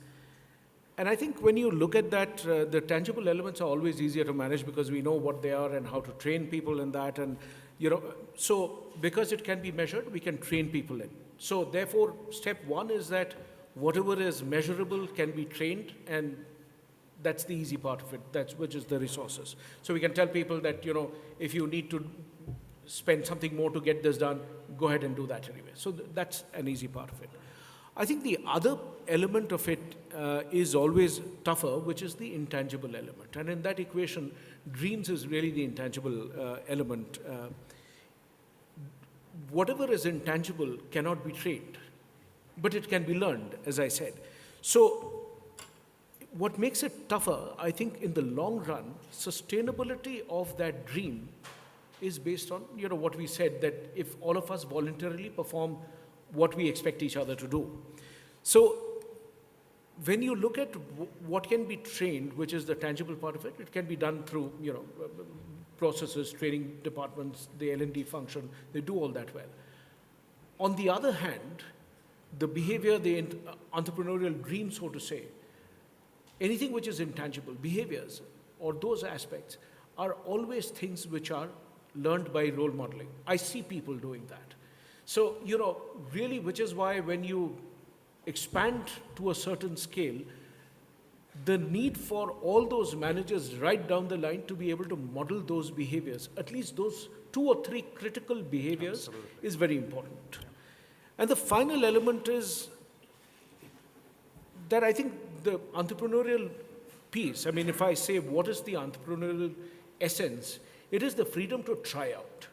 And I think when you look at that, the tangible elements are always easier to manage because we know what they are and how to train people in that. And, you know, so because it can be measured, we can train people in. So therefore, step one is that whatever is measurable can be trained, and that's the easy part of it, which is the resources. So we can tell people that, you know, if you need to spend something more to get this done, go ahead and do that anyway. So that's an easy part of it. I think the other element of it is always tougher, which is the intangible element. And in that equation, dreams is really the intangible element. Whatever is intangible cannot be trained, but it can be learned, as I said. So what makes it tougher, I think in the long run, sustainability of that dream is based on, you know, what we said, that if all of us voluntarily perform what we expect each other to do. So when you look at what can be trained, which is the tangible part of it, it can be done through, you know, processes, training departments, the L&D function, they do all that well. On the other hand, the behavior, the entrepreneurial dream, so to say, anything which is intangible, behaviors or those aspects are always things which are learned by role modeling. I see people doing that. So, you know, really, which is why when you expand to a certain scale, the need for all those managers right down the line to be able to model those behaviors, at least those 2 or 3 critical behaviors, is very important. And the final element is that I think the entrepreneurial piece, I mean, if I say what is the entrepreneurial essence, it is the freedom to try out.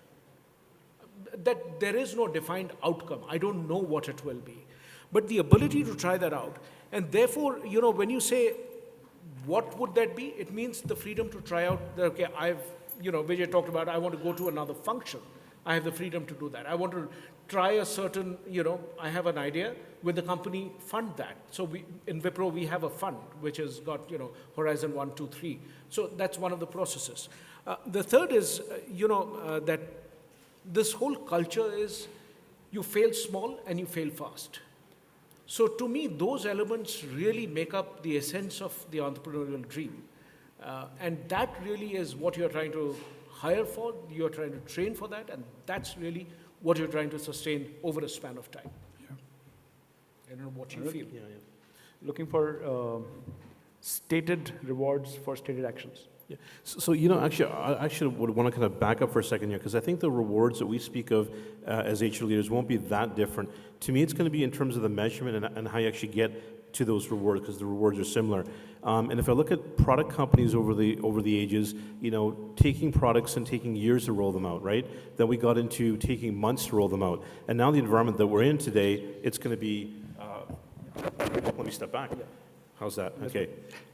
That there is no defined outcome. I don't know what it will be. But the ability to try that out. And therefore, you know, when you say, what would that be? It means the freedom to try out, that, okay, you know, Vijay talked about, I want to go to another function. I have the freedom to do that. I want to try a certain, you know, I have an idea. Will the company fund that? So in Wipro, we have a fund which has got, you know, Horizon 1, 2, 3. So that's one of the processes. The third is, you know, that this whole culture is you fail small and you fail fast. So to me, those elements really make up the essence of the entrepreneurial dream. And that really is what you're trying to hire for, you're trying to train for that, and that's really what you're trying to sustain over a span of time. Yeah. I don't know what you feel. Yeah. Looking for stated rewards for stated actions. Yeah. So, you know, actually, I actually would want to kind of back up for a second here, because I think the rewards that we speak of as HR leaders won't be that different. To me, it's going to be in terms of the measurement and how you actually get to those rewards, because the rewards are similar. And if I look at product companies over the ages, you know, taking products and taking years to roll them out, right? Then we got into taking months to roll them out. And now the environment that we're in today, it's going to be, let me step back. How's that? Okay.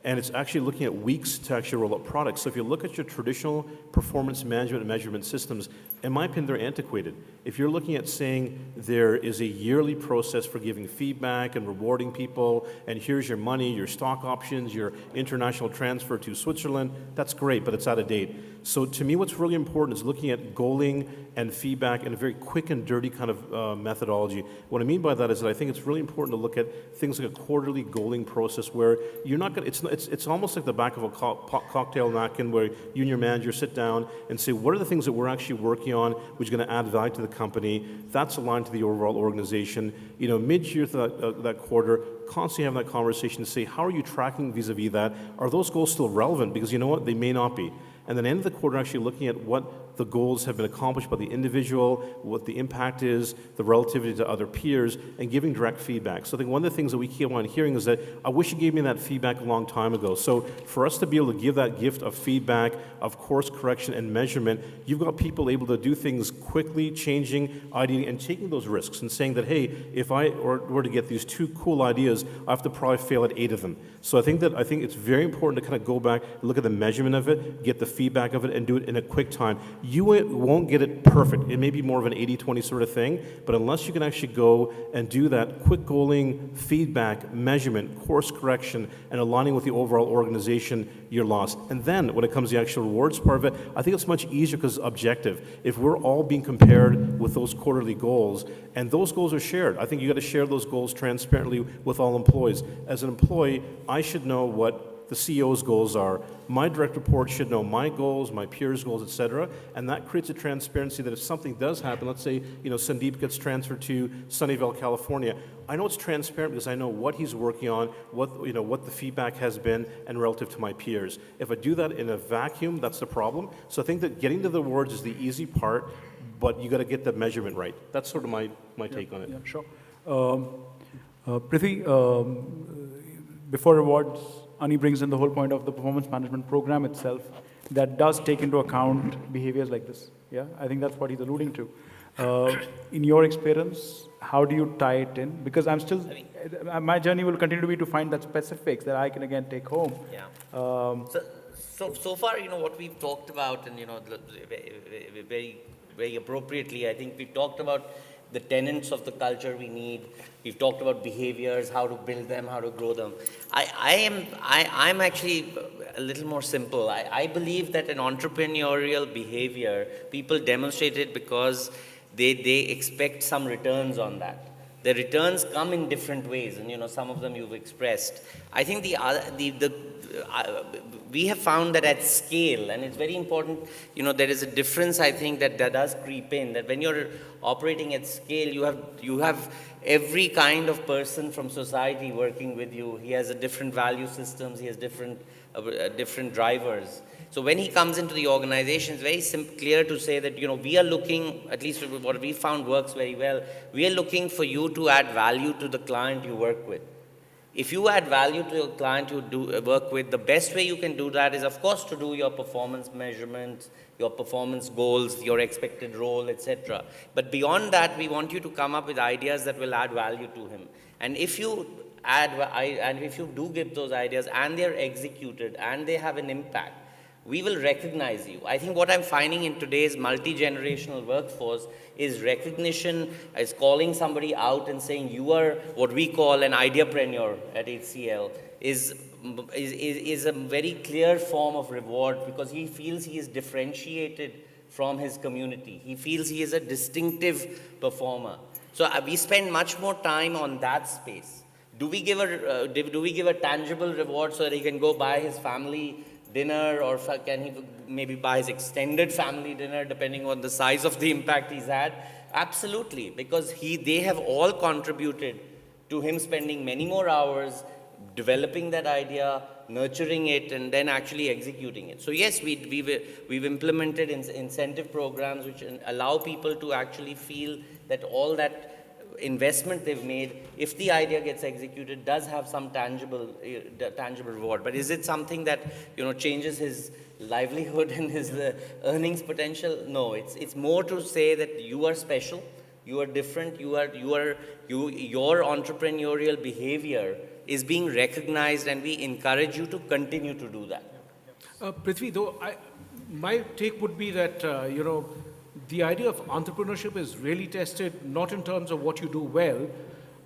And it's actually looking at weeks to actually roll out products. So if you look at your traditional performance management and measurement systems, in my opinion, they're antiquated. If you're looking at saying there is a yearly process for giving feedback and rewarding people, and here's your money, your stock options, your international transfer to Switzerland, that's great, but it's out of date. So to me, what's really important is looking at goaling and feedback in a very quick and dirty kind of methodology. What I mean by that is that I think it's really important to look at things like a quarterly goaling process where you're not going to, it's almost like the back of a cocktail napkin where you and your manager sit down and say, what are the things that we're actually working on which are going to add value to the company? That's aligned to the overall organization. You know, mid-year that quarter, constantly having that conversation to say, how are you tracking vis-a-vis that? Are those goals still relevant? Because you know what, they may not be. And then end of the quarter, actually looking at what the goals have been accomplished by the individual, what the impact is, the relativity to other peers, and giving direct feedback. So I think one of the things that we keep on hearing is that, I wish you gave me that feedback a long time ago. So for us to be able to give that gift of feedback, of course correction and measurement, you've got people able to do things quickly, changing, ideating, and taking those risks and saying that, hey, if I were to get these 2 cool ideas, I have to probably fail at 8 of them. So I think it's very important to kind of go back, look at the measurement of it, get the feedback of it, and do it in a quick time. You won't get it perfect. It may be more of an 80-20 sort of thing, but unless you can actually go and do that quick goaling, feedback, measurement, course correction, and aligning with the overall organization, you're lost. And then when it comes to the actual rewards part of it, I think it's much easier because it's objective. If we're all being compared with those quarterly goals, and those goals are shared, I think you got to share those goals transparently with all employees. As an employee, I should know what the CEO's goals are. My direct report should know my goals, my peers' goals, et cetera, and that creates a transparency that if something does happen, let's say, Sandeep gets transferred to Sunnyvale, California, I know it's transparent because I know what he's working on, what the feedback has been, and relative to my peers. If I do that in a vacuum, that's the problem. So I think that getting to the rewards is the easy part, but you got to get the measurement right. That's sort of my take on it. Yeah, sure. Prithvi, before rewards, Ani brings in the whole point of the performance management program itself that does take into account behaviors like this. Yeah, I think that's what he's alluding to. In your experience, how do you tie it in? Because my journey will continue to be to find that specifics that I can again take home. Yeah. So far, what we've talked about, and very, very appropriately, I think we've talked about the tenets of the culture we need. We've talked about behaviors, how to build them, how to grow them. I'm actually a little more simple. I believe that an entrepreneurial behavior, people demonstrate it because they expect some returns on that. The returns come in different ways, and some of them you've expressed. I think we have found that at scale, and it's very important, there is a difference, I think, that does creep in, that when you're operating at scale, you have every kind of person from society working with you. He has a different value systems, he has different drivers. So when he comes into the organization, it's very clear to say that, we are looking, at least what we found works very well, we are looking for you to add value to the client you work with. If you add value to a client you work with, the best way you can do that is, of course, to do your performance measurements, your performance goals, your expected role, etc. But beyond that, we want you to come up with ideas that will add value to him. And if you do give those ideas and they're executed and they have an impact, we will recognize you. I think what I'm finding in today's multi-generational workforce is recognition, is calling somebody out and saying you are what we call an ideapreneur at HCL, is a very clear form of reward because he feels he is differentiated from his community. He feels he is a distinctive performer. So we spend much more time on that space. Do we give a tangible reward so that he can go buy his family dinner, or can he maybe buy his extended family dinner depending on the size of the impact he's had? Absolutely, because they have all contributed to him spending many more hours developing that idea, nurturing it, and then actually executing it. So yes, we've implemented incentive programs which allow people to actually feel that all that investment they've made, if the idea gets executed, does have some tangible reward. But is it something that changes his livelihood and his earnings potential? No, it's more to say that you are special, you are different, your entrepreneurial behavior is being recognized, and we encourage you to continue to do that. Prithvi, though, my take would be that, the idea of entrepreneurship is really tested not in terms of what you do well,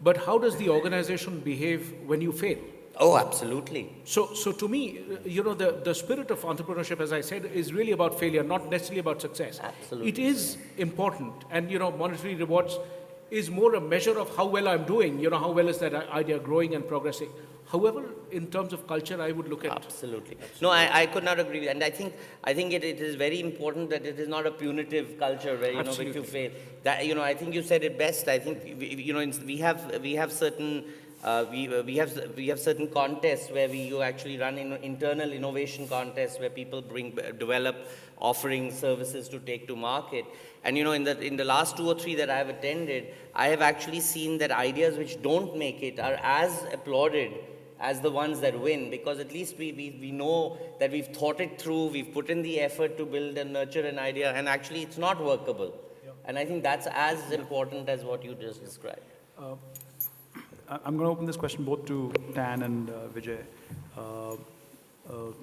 but how does the organization behave when you fail? Oh, absolutely. So to me, the spirit of entrepreneurship, as I said, is really about failure, not necessarily about success. Absolutely. It is important, and monetary rewards is more a measure of how well I'm doing. How well is that idea growing and progressing. However, in terms of culture, I would look at. Absolutely. No, I could not agree with that. And I think it is very important that it is not a punitive culture where, if you fail. That, I think you said it best. I think, we have certain, we have certain contests where you actually run internal innovation contests where people develop offering services to take to market. And in the last 2 or 3 that I have attended, I have actually seen that ideas which don't make it are as applauded as the ones that win, because at least we know that we've thought it through, we've put in the effort to build and nurture an idea, and actually it's not workable. Yeah. And I think that's as important as what you just described. I'm going to open this question both to Dan and Vijay,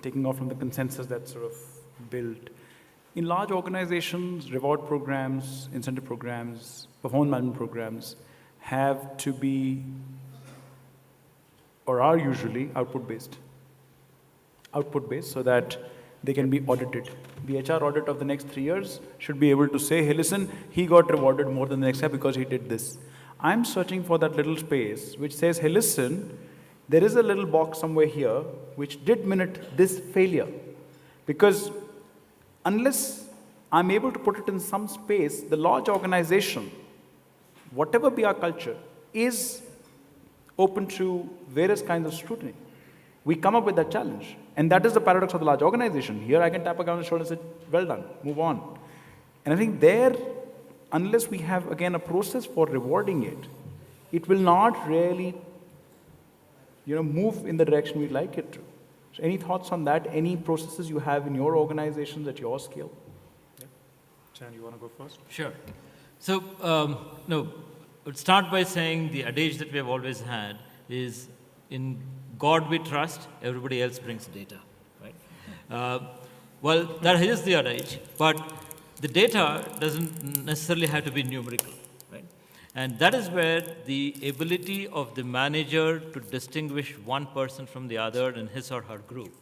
taking off from the consensus that's sort of built. In large organizations, reward programs, incentive programs, performance management programs have to be, or are usually, output-based so that they can be audited. The HR audit of the next 3 years should be able to say, hey, listen, he got rewarded more than the next guy because he did this. I'm searching for that little space which says, hey, listen, there is a little box somewhere here which did minute this failure. Because unless I'm able to put it in some space, the large organization, whatever be our culture, is open to various kinds of scrutiny. We come up with that challenge. And that is the paradox of the large organization. Here I can tap a guy on the shoulder and say, well done, move on. And I think there, unless we have, again, a process for rewarding it, it will not really, move in the direction we'd like it to. So any thoughts on that? Any processes you have in your organizations at your scale? Yeah. Jan, you want to go first? Sure. So, no, I would start by saying the adage that we have always had is, in God we trust, everybody else brings data, right? Well, that is the adage, but the data doesn't necessarily have to be numerical, right? And that is where the ability of the manager to distinguish one person from the other in his or her group,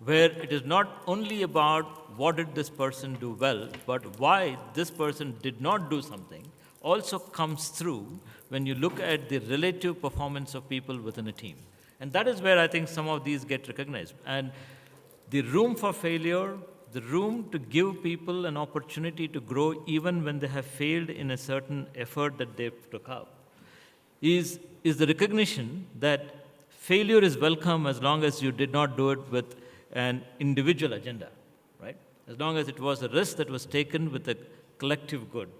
where it is not only about what did this person do well, but why this person did not do something, also comes through when you look at the relative performance of people within a team. And that is where I think some of these get recognized. And the room for failure, the room to give people an opportunity to grow even when they have failed in a certain effort that they took up, is the recognition that failure is welcome as long as you did not do it with an individual agenda, right? As long as it was a risk that was taken with a collective good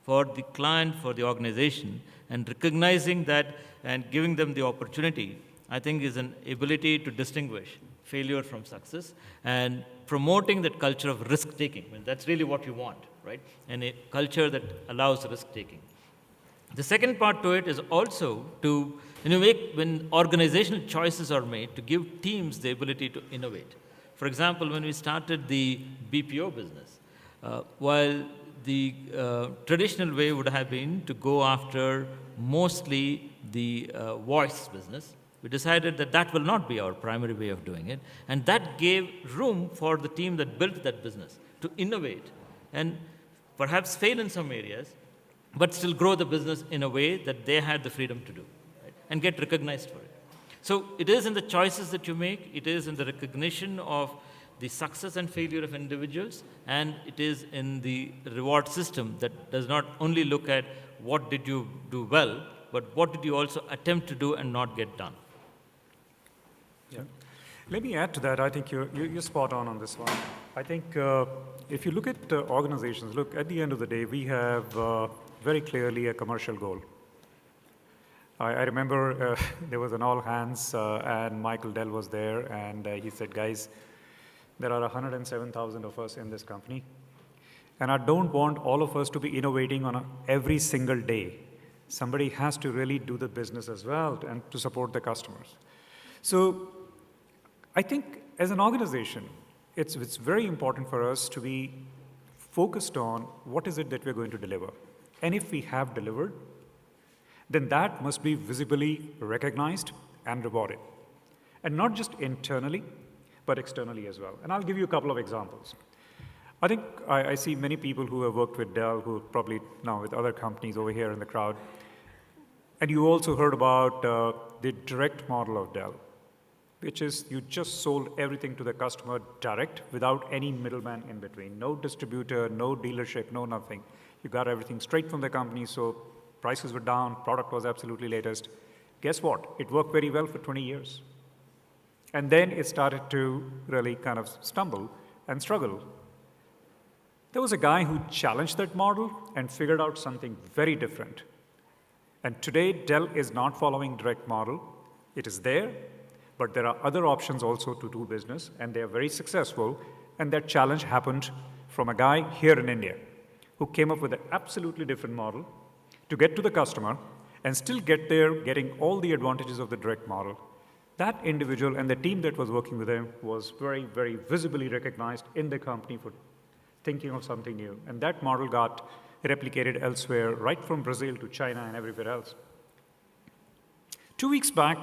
for the client, for the organization, and recognizing that and giving them the opportunity, I think, is an ability to distinguish failure from success and promoting that culture of risk-taking. I mean, that's really what you want, right? And a culture that allows risk-taking. The second part to it is also to, when organizational choices are made, to give teams the ability to innovate. For example, when we started the BPO business, while the traditional way would have been to go after mostly the voice business, we decided that that will not be our primary way of doing it. And that gave room for the team that built that business to innovate and perhaps fail in some areas, but still grow the business in a way that they had the freedom to do, right? And get recognized for it. So it is in the choices that you make, it is in the recognition of the success and failure of individuals, and it is in the reward system that does not only look at what did you do well, but what did you also attempt to do and not get done. Yeah. Let me add to that. I think you're spot on this one. I think if you look at organizations, look, at the end of the day, we have very clearly a commercial goal. I remember there was an all hands and Michael Dell was there and he said, guys, there are 107,000 of us in this company And I don't want all of us to be innovating on every single day. Somebody has to really do the business as well and to support the customers. So I think as an organization, it's very important for us to be focused on what is it that we're going to deliver. And if we have delivered, then that must be visibly recognized and rewarded. And not just internally, but externally as well. And I'll give you a couple of examples. I think I see many people who have worked with Dell, who are probably now with other companies over here in the crowd. And you also heard about the direct model of Dell, which is you just sold everything to the customer direct without any middleman in between. No distributor, no dealership, no nothing. You got everything straight from the company, so prices were down, product was absolutely latest. Guess what? It worked very well for 20 years. And then it started to really kind of stumble and struggle. There was a guy who challenged that model and figured out something very different. And today, Dell is not following direct model. It is there, but there are other options also to do business, and they are very successful. And that challenge happened from a guy here in India who came up with an absolutely different model to get to the customer and still get there, getting all the advantages of the direct model. That individual and the team that was working with him was very, very visibly recognized in the company for thinking of something new. And that model got replicated elsewhere, right from Brazil to China and everywhere else. 2 weeks back,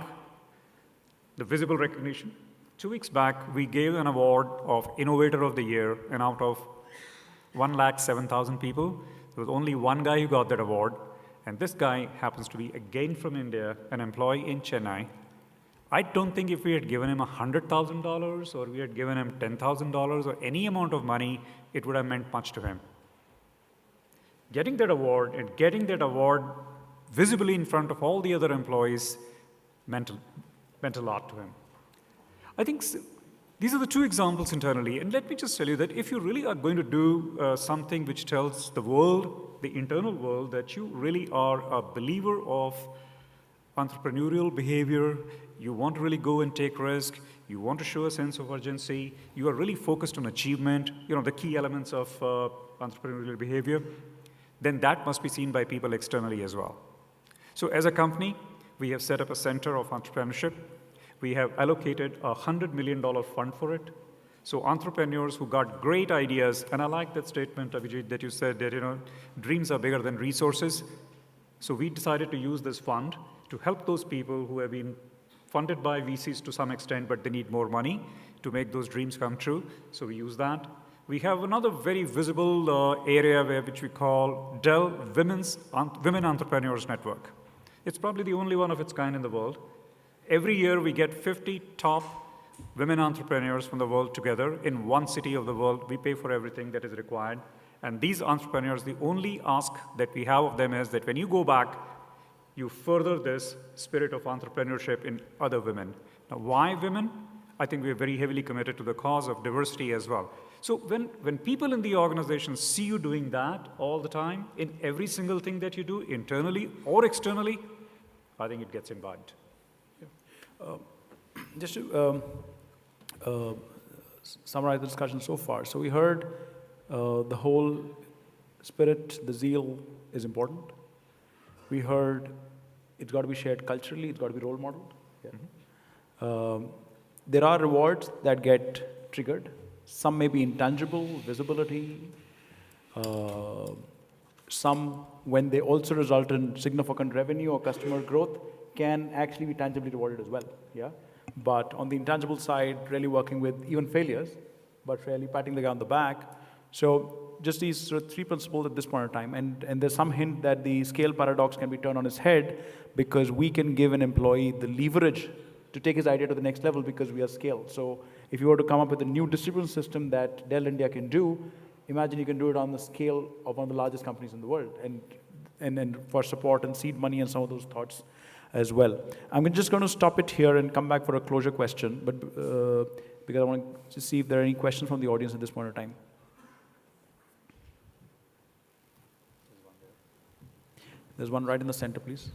the visible recognition, 2 weeks back, we gave an award of Innovator of the Year, and out of 107,000 people, there was only one guy who got that award, and this guy happens to be, again from India, an employee in Chennai. I don't think if we had given him $100,000 or we had given him $10,000 or any amount of money, it would have meant much to him. Getting that award and getting that award visibly in front of all the other employees meant a lot to him. I think these are the two examples internally. And let me just tell you that if you really are going to do something which tells the world, the internal world, that you really are a believer of entrepreneurial behavior, you want to really go and take risk, you want to show a sense of urgency, you are really focused on achievement, the key elements of entrepreneurial behavior, then that must be seen by people externally as well. So as a company, we have set up a center of entrepreneurship. We have allocated a $100 million fund for it. So entrepreneurs who got great ideas, and I like that statement, Abhijit, that you said that, dreams are bigger than resources. So we decided to use this fund to help those people who have been funded by VCs to some extent, but they need more money to make those dreams come true. So we use that. We have another very visible area which we call Dell Women Entrepreneurs Network. It's probably the only one of its kind in the world. Every year we get 50 top women entrepreneurs from the world together in one city of the world. We pay for everything that is required. And these entrepreneurs, the only ask that we have of them is that when you go back, you further this spirit of entrepreneurship in other women. Now, why women? I think we're very heavily committed to the cause of diversity as well. So when people in the organization see you doing that all the time, in every single thing that you do, internally or externally, I think it gets imbibed. Just to summarize the discussion so far. So we heard the whole spirit, the zeal is important. We heard it's got to be shared culturally, it's got to be role modeled. Yeah. Mm-hmm. There are rewards that get triggered. Some may be intangible, visibility. Some, when they also result in significant revenue or customer growth, can actually be tangibly rewarded as well. Yeah. But on the intangible side, really working with even failures, but really patting the guy on the back. So just these sort of three principles at this point in time. And there's some hint that the scale paradox can be turned on its head because we can give an employee the leverage to take his idea to the next level because we are scaled. So if you were to come up with a new distribution system that Dell India can do, imagine you can do it on the scale of one of the largest companies in the world and for support and seed money and some of those thoughts as well. I'm just going to stop it here and come back for a closure question, but because I want to see if there are any questions from the audience at this point in time. There's one right in the center, please.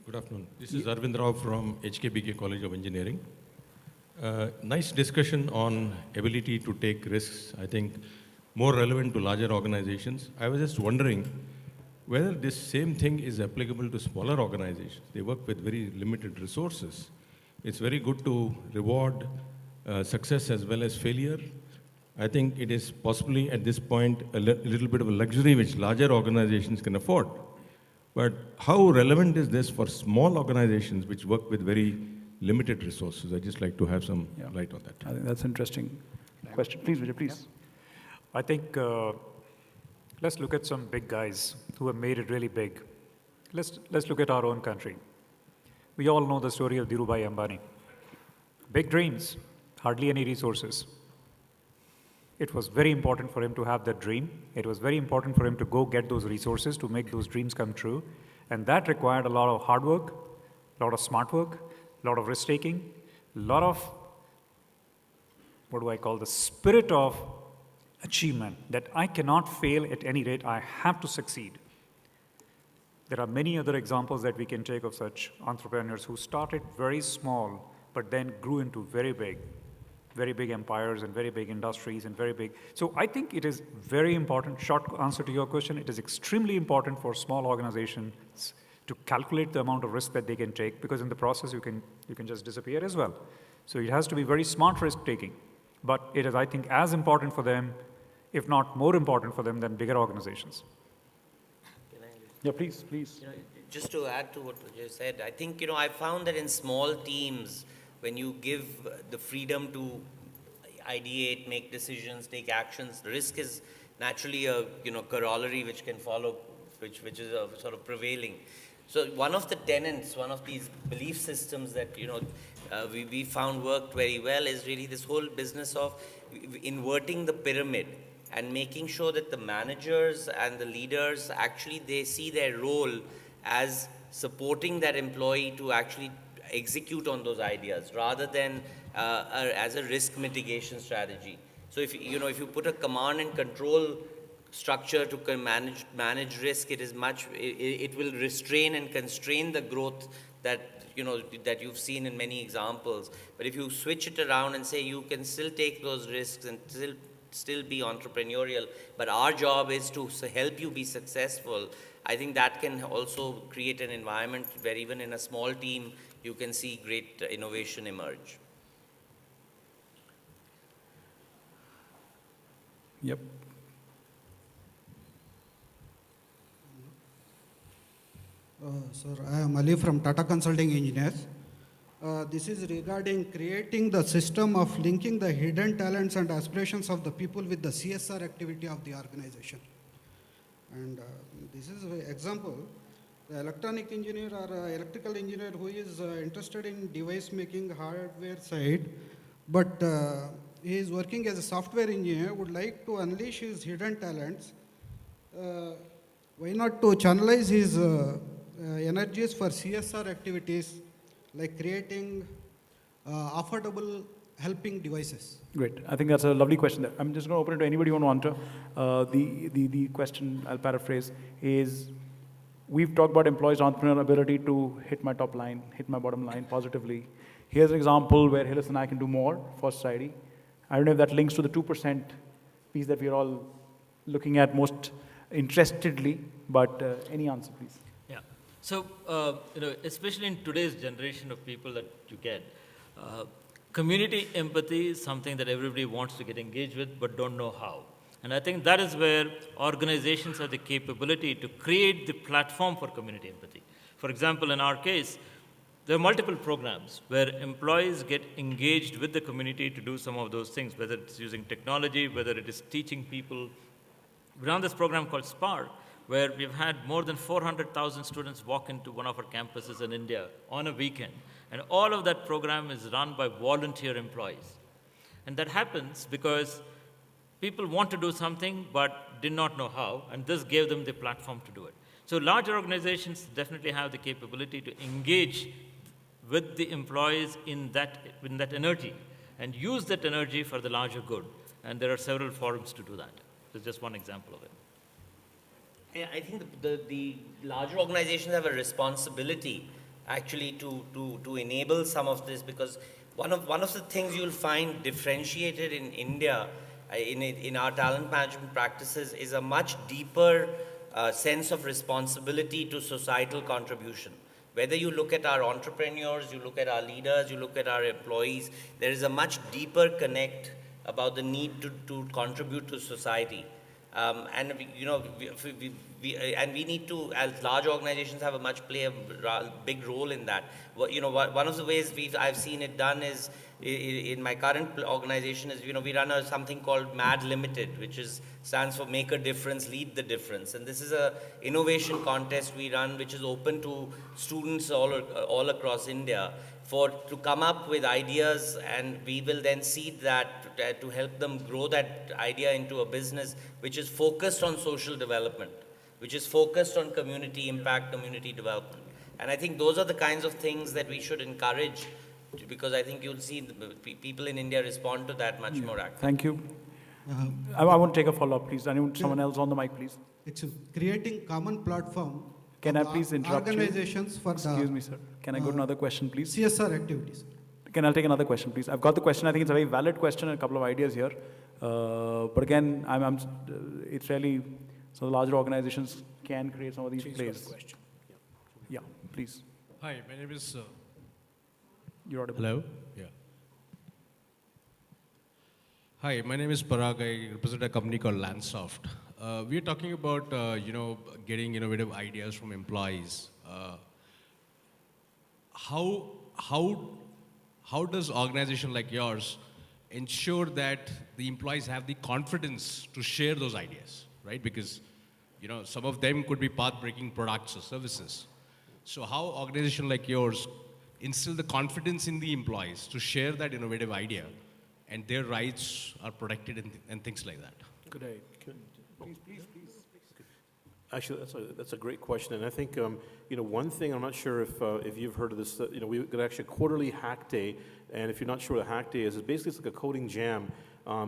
Good afternoon. This is Arvind Rao from HKBK College of Engineering. Nice discussion on ability to take risks. I think more relevant to larger organizations. I was just wondering whether this same thing is applicable to smaller organizations. They work with very limited resources. It's very good to reward success as well as failure. I think it is possibly at this point a little bit of a luxury which larger organizations can afford. But how relevant is this for small organizations which work with very limited resources? I'd just like to have some light on that. I think that's an interesting question. Please, Vijay, please. I think let's look at some big guys who have made it really big. Let's look at our own country. We all know the story of Dhirubhai Ambani. Big dreams, hardly any resources. It was very important for him to have that dream. It was very important for him to go get those resources to make those dreams come true. And that required a lot of hard work, a lot of smart work, a lot of risk-taking, a lot of, what do I call, the spirit of achievement, that I cannot fail at any rate, I have to succeed. There are many other examples that we can take of such entrepreneurs who started very small, but then grew into very big empires and very big industries and very big. So I think it is very important, short answer to your question, it is extremely important for small organizations to calculate the amount of risk that they can take, because in the process you can just disappear as well. So it has to be very smart risk taking. But it is, I think, as important for them, if not more important for them than bigger organizations. Yeah, please, please. Just to add to what you said, I think, I found that in small teams, when you give the freedom to ideate, make decisions, take actions, risk is naturally a, corollary which can follow, which is a sort of prevailing. So one of the tenets, one of these belief systems that, we found worked very well is really this whole business of inverting the pyramid and making sure that the managers and the leaders actually, they see their role as supporting that employee to actually execute on those ideas rather than as a risk mitigation strategy. So if you put a command and control structure to manage risk, it will restrain and constrain the growth that that you've seen in many examples. But if you switch it around and say you can still take those risks and still be entrepreneurial, but our job is to help you be successful, I think that can also create an environment where even in a small team you can see great innovation emerge. Yep. Sir, I am Ali from Tata Consulting Engineers. This is regarding creating the system of linking the hidden talents and aspirations of the people with the CSR activity of the organization. And this is an example. The electronic engineer or electrical engineer who is interested in device making hardware side, but he is working as a software engineer, would like to unleash his hidden talents. Why not to channelize his energies for CSR activities like creating affordable helping devices? Great. I think that's a lovely question. I'm just going to open it to anybody who want to answer. The question, I'll paraphrase, is we've talked about employees' entrepreneurial ability to hit my top line, hit my bottom line positively. Here's an example where Hillis and I can do more for society. I don't know if that links to the 2% piece that we're all looking at most interestedly, but any answer, please. Yeah. So, especially in today's generation of people that you get, community empathy is something that everybody wants to get engaged with but don't know how. And I think that is where organizations have the capability to create the platform for community empathy. For example, in our case, there are multiple programs where employees get engaged with the community to do some of those things, whether it's using technology, whether it is teaching people. We run this program called Spark, where we've had more than 400,000 students walk into one of our campuses in India on a weekend. And all of that program is run by volunteer employees. And that happens because people want to do something but did not know how, and this gave them the platform to do it. So larger organizations definitely have the capability to engage with the employees in that energy and use that energy for the larger good. And there are several forums to do that. This is just one example of it. Yeah, I think the larger organizations have a responsibility actually to enable some of this, because one of the things you'll find differentiated in India, in our talent management practices, is a much deeper sense of responsibility to societal contribution. Whether you look at our entrepreneurs, you look at our leaders, you look at our employees, there is a much deeper connect about the need to contribute to society. And we need to, as large organizations, have play a big role in that. One of the ways I've seen it done is in my current organization is, we run something called MAD Limited, which stands for Make a Difference, Lead the Difference. And this is a innovation contest we run, which is open to students all across India to come up with ideas, and we will then seed that to help them grow that idea into a business which is focused on social development, which is focused on community impact, community development. And I think those are the kinds of things that we should encourage, because I think you'll see people in India respond to that much more actively. Thank you. I want to take a follow-up, please. I need someone else on the mic, please. It's creating common platform. Can I of please interrupt you? organizations for Excuse me, sir. Can I go to another question, please? CSR activities. I'll take another question, please. I've got the question. I think it's a very valid question and a couple of ideas here. But again, it's really, so the larger organizations can create some of these plays. Yeah, please. Hi, my name is. You're audible. Hello? Yeah. Hi, my name is Parag. I represent a company called Landsoft. We're talking about, getting innovative ideas from employees. How does organization like yours ensure that the employees have the confidence to share those ideas, right? Because, some of them could be path-breaking products or services. So how organization like yours instill the confidence in the employees to share that innovative idea, and their rights are protected and things like that? Good idea. Please. Actually, that's a great question, and I think one thing, I'm not sure if you've heard of this. We've got actually a quarterly hack day, and if you're not sure what a hack day is, basically it's like a coding jam.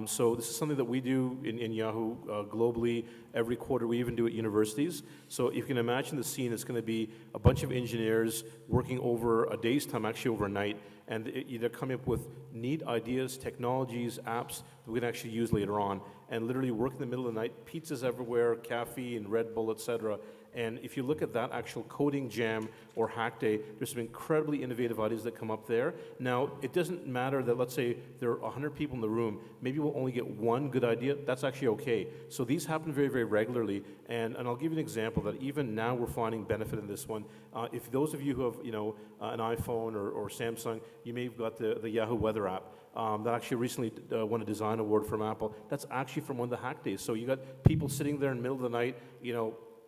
So this is something that we do in Yahoo globally every quarter. We even do at universities. So if you can imagine the scene, it's going to be a bunch of engineers working over a day's time, actually overnight, and they're coming up with neat ideas, technologies, apps that we can actually use later on. And literally work in the middle of the night, pizzas everywhere, caffeine, Red Bull, etc. And if you look at that actual coding jam or hack day, there's some incredibly innovative ideas that come up there. Now, it doesn't matter that, let's say, there are 100 people in the room. Maybe we'll only get one good idea. That's actually okay. So these happen very, very regularly. And I'll give you an example that even now we're finding benefit in this one. If those of you who have, an iPhone or Samsung, you may have got the Yahoo Weather app. That actually recently won a design award from Apple. That's actually from one of the hack days. So you got people sitting there in the middle of the night,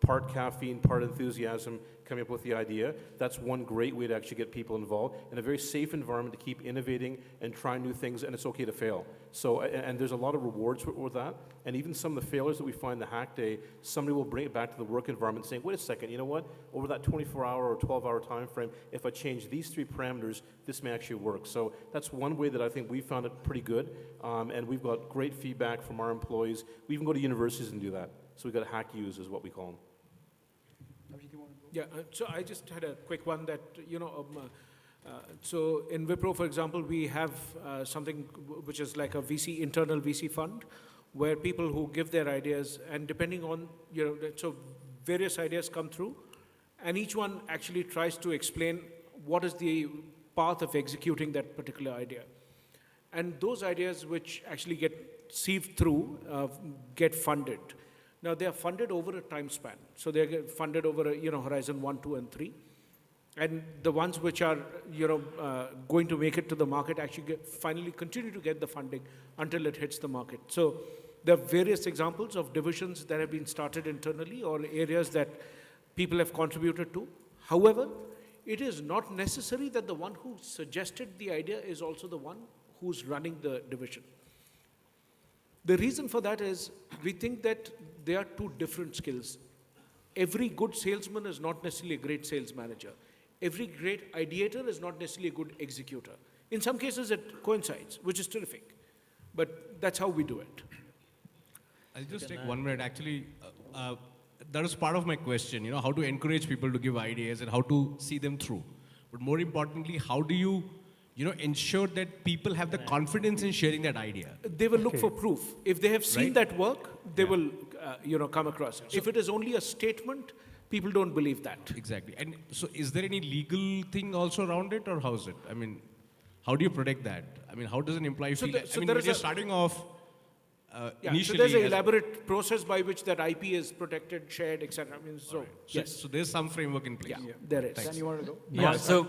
part caffeine, part enthusiasm, coming up with the idea. That's one great way to actually get people involved in a very safe environment to keep innovating and trying new things, and it's okay to fail. So, and there's a lot of rewards with that. And even some of the failures that we find in the hack day, somebody will bring it back to the work environment saying, wait a second, you know what? Over that 24-hour or 12-hour time frame, if I change these 3 parameters, this may actually work. So that's one way that I think we found it pretty good. And we've got great feedback from our employees. We even go to universities and do that. So we've got hack use is what we call them. Yeah, so I just had a quick one that, so in Wipro, for example, we have something which is like a internal VC fund, where people who give their ideas, and depending on, so various ideas come through, and each one actually tries to explain what is the path of executing that particular idea. And those ideas which actually get sieved through get funded. Now, they are funded over a time span. So they get funded over a, horizon 1, 2, and 3. And the ones which are, going to make it to the market actually finally continue to get the funding until it hits the market. So there are various examples of divisions that have been started internally or areas that people have contributed to. However, it is not necessary that the one who suggested the idea is also the one who's running the division. The reason for that is we think that they are 2 different skills. Every good salesman is not necessarily a great sales manager. Every great ideator is not necessarily a good executor. In some cases, it coincides, which is terrific. But that's how we do it. I'll just take 1 minute. Actually, that is part of my question, how to encourage people to give ideas and how to see them through. But more importantly, how do you ensure that people have the confidence in sharing that idea? They will look for proof. If they have seen Right. that work, they will, come across it. If it is only a statement, people don't believe that. Exactly. And so is there any legal thing also around it, or how is it? I mean, how do you protect that? I mean, how does an employee So feel? the- so I mean, there when is you're a- starting off Yeah, initially. so there's an as- elaborate process by which that IP is protected, shared, etc. I mean, so, So, yes, so there's some framework in place. yeah, there is. Dan, you want to go? Yeah, so,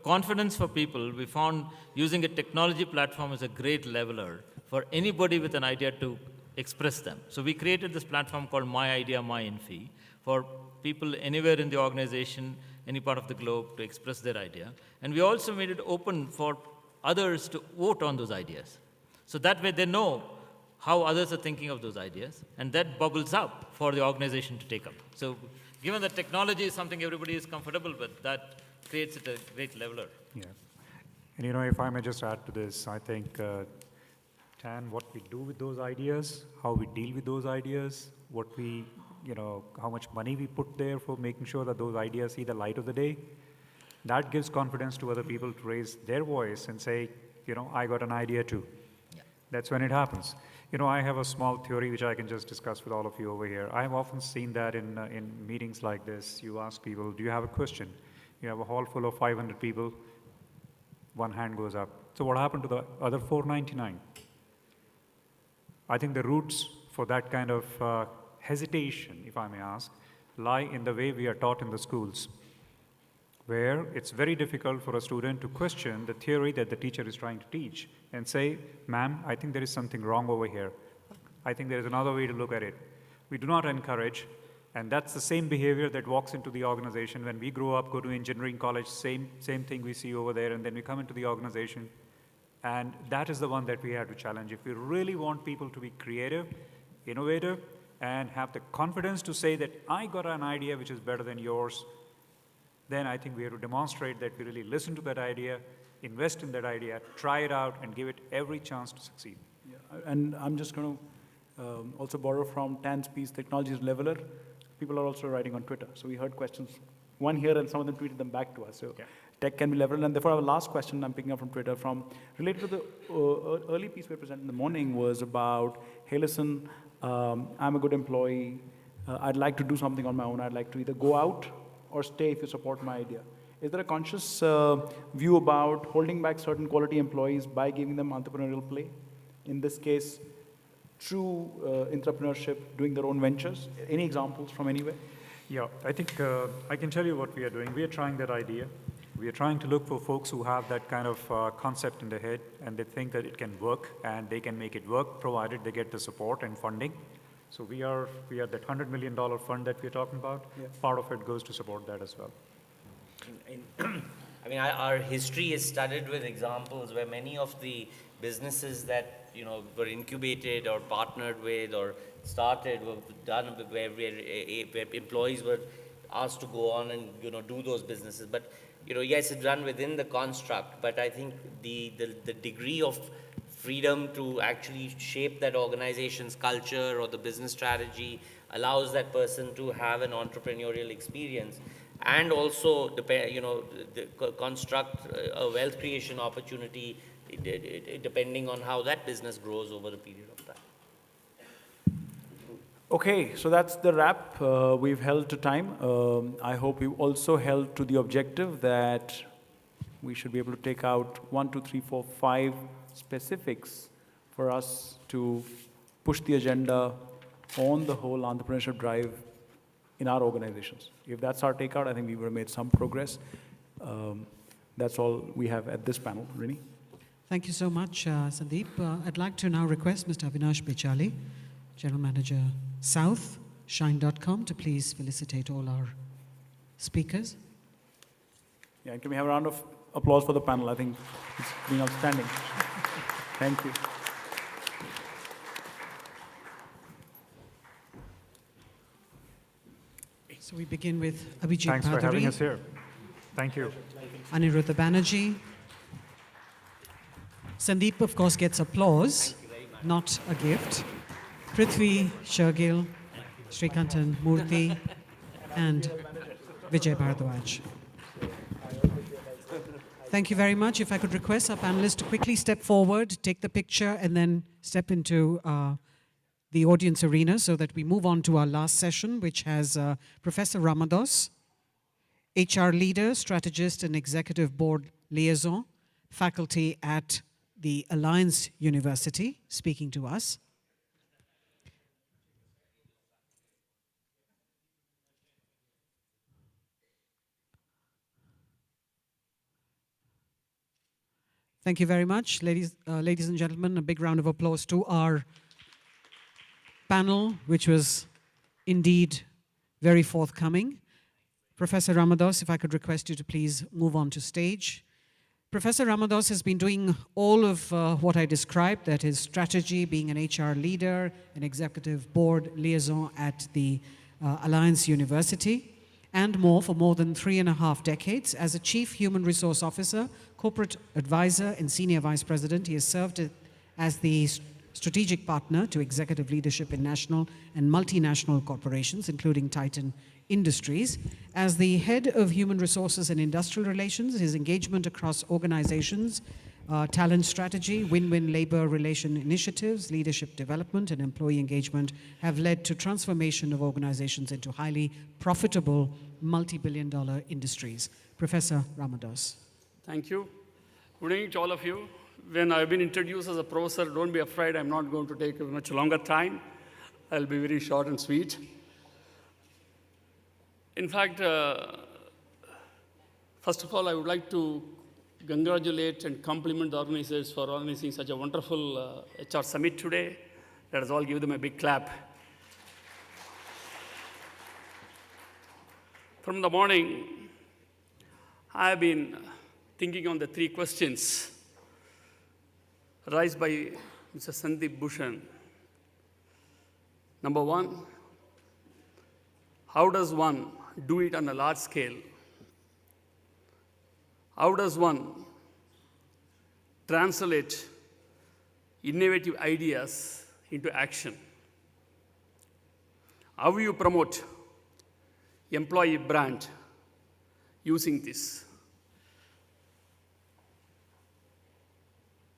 confidence for people, we found using a technology platform is a great leveler for anybody with an idea to express them. So we created this platform called My Idea, My Infy for people anywhere in the organization, any part of the globe to express their idea. And we also made it open for others to vote on those ideas. So that way they know how others are thinking of those ideas, and that bubbles up for the organization to take up. So given that technology is something everybody is comfortable with, that creates it a great leveler. Yeah. And if I may just add to this, I think, Tan, what we do with those ideas, how we deal with those ideas, what we, how much money we put there for making sure that those ideas see the light of the day, that gives confidence to other people to raise their voice and say, I got an idea too. Yeah. That's when it happens. I have a small theory which I can just discuss with all of you over here. I've often seen that in meetings like this. You ask people, do you have a question? You have a hall full of 500 people, one hand goes up. So what happened to the other 499? I think the roots for that kind of hesitation, if I may ask, lie in the way we are taught in the schools, where it's very difficult for a student to question the theory that the teacher is trying to teach and say, ma'am, I think there is something wrong over here. I think there is another way to look at it. We do not encourage, and that's the same behavior that walks into the organization. When we grow up, go to engineering college, same thing we see over there, and then we come into the organization, and that is the one that we have to challenge. If we really want people to be creative, innovative, and have the confidence to say that I got an idea which is better than yours, then I think we have to demonstrate that we really listen to that idea, invest in that idea, try it out, and give it every chance to succeed. Yeah, and I'm just going to also borrow from Tan's piece, Technology is Leveler. People are also writing on Twitter. So we heard questions, one here, and some of them tweeted them back to us. So tech can be leveled. And therefore, our last question I'm picking up from Twitter related to the early piece we presented in the morning was about, hey, listen, I'm a good employee. I'd like to do something on my own. I'd like to either go out or stay if you support my idea. Is there a conscious view about holding back certain quality employees by giving them entrepreneurial play? In this case, true entrepreneurship, doing their own ventures. Any examples from anywhere? Yeah, I think I can tell you what we are doing. We are trying that idea. We are trying to look for folks who have that kind of concept in their head, and they think that it can work, and they can make it work, provided they get the support and funding. So we are that $100 million fund that we're talking about. Yeah. Part of it goes to support that as well. I mean, our history is studded with examples where many of the businesses that were incubated or partnered with or started were done where employees were asked to go on and do those businesses. But yes, it's done within the construct. But I think the degree of freedom to actually shape that organization's culture or the business strategy allows that person to have an entrepreneurial experience, and also construct a wealth creation opportunity depending on how that business grows over a period of time. Okay, so that's the wrap. We've held to time. I hope you also held to the objective that we should be able to take out 1, 2, 3, 4, 5 specifics for us to push the agenda on the whole entrepreneurship drive in our organizations. If that's our takeout, I think we would have made some progress. That's all we have at this panel. Rini? Thank you so much, Sandeep. I'd like to now request Mr. Avinash Bechali, General Manager, South, Shine.com, to please felicitate all our speakers. Yeah, can we have a round of applause for the panel? I think it's been outstanding. Thank you. So we begin with Abhijit Thanks for having Bhaduri, us here. Thank you. Aniruddha Banerjee. Sandeep, of course, gets applause, not a gift. Prithvi Shergill, Srikantan Murthy, and Vijay Bharadwaj. Thank you very much. If I could request our panelists to quickly step forward, take the picture, and then step into the audience arena so that we move on to our last session, which has Professor Ramados, HR leader, strategist, and executive board liaison, faculty at the Alliance University, speaking to us. Thank you very much, ladies and gentlemen. A big round of applause to our panel, which was indeed very forthcoming. Professor Ramados, if I could request you to please move on to stage. Professor Ramados has been doing all of what I described, that is strategy, being an HR leader, an executive board liaison at the Alliance University, and more for more than 3.5 decades. As a chief human resource officer, corporate advisor, and senior vice president, he has served as the strategic partner to executive leadership in national and multinational corporations, including Titan Industries. As the head of human resources and industrial relations, his engagement across organizations, talent strategy, win-win labor relation initiatives, leadership development, and employee engagement have led to transformation of organizations into highly profitable, multi-billion-dollar industries. Professor Ramados. Thank you. Good evening to all of you. When I've been introduced as a professor, don't be afraid, I'm not going to take a much longer time. I'll be very short and sweet. In fact, first of all, I would like to congratulate and compliment the organizers for organizing such a wonderful HR summit today. Let us all give them a big clap. From the morning, I have been thinking on the 3 questions raised by Mr. Sandeep Bhushan. Number 1, how does one do it on a large scale? How does one translate innovative ideas into action? How do you promote employee brand using this?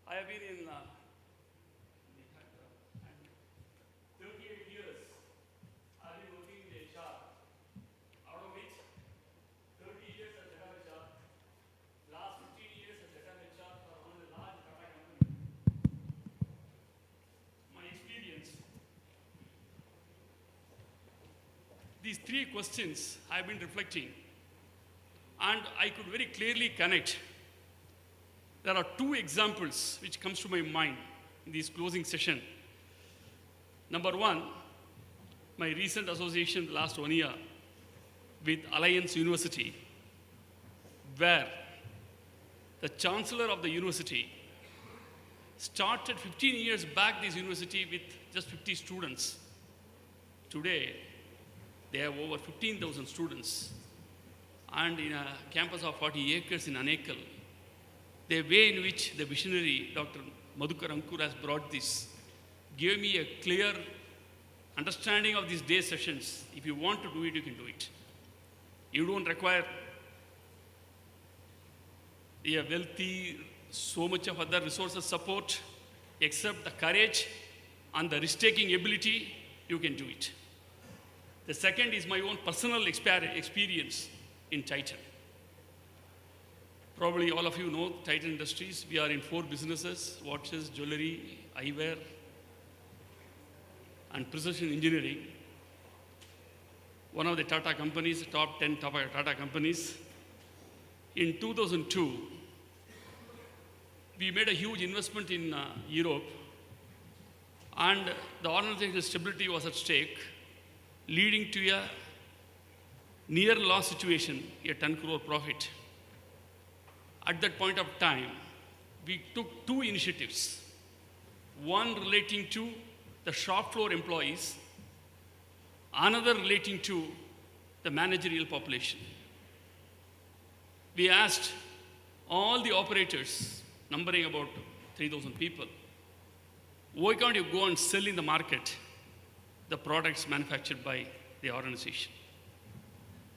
I have been in 38 years, I've been working in HR, out of which 30 years as head of HR, last 15 years as head of HR for one of the large Tata companies. My experience, these 3 questions I've been reflecting, and I could very clearly connect. There are 2 examples which comes to my mind in this closing session. Number 1, my recent association the last 1 year with Alliance University, where the chancellor of the university started 15 years back this university with just 50 students. Today, they have over 15,000 students. And in a campus of 40 acres in Anekal, the way in which the visionary Dr. Madhukar Ankur has brought this gave me a clear understanding of these day sessions. If you want to do it, you can do it. You don't require a wealthy, so much of other resources support, except the courage and the risk-taking ability, you can do it. The second is my own personal experience in Titan. Probably all of you know Titan Industries. We are in 4 businesses: watches, jewelry, eyewear, and precision engineering. One of the Tata companies, top 10 Tata companies. In 2002, we made a huge investment in Europe, and the organizational stability was at stake, leading to a near loss situation, a 10 crore profit. At that point of time, we took 2 initiatives. One relating to the shop floor employees, another relating to the managerial population. We asked all the operators, numbering about 3,000 people, why can't you go and sell in the market the products manufactured by the organization?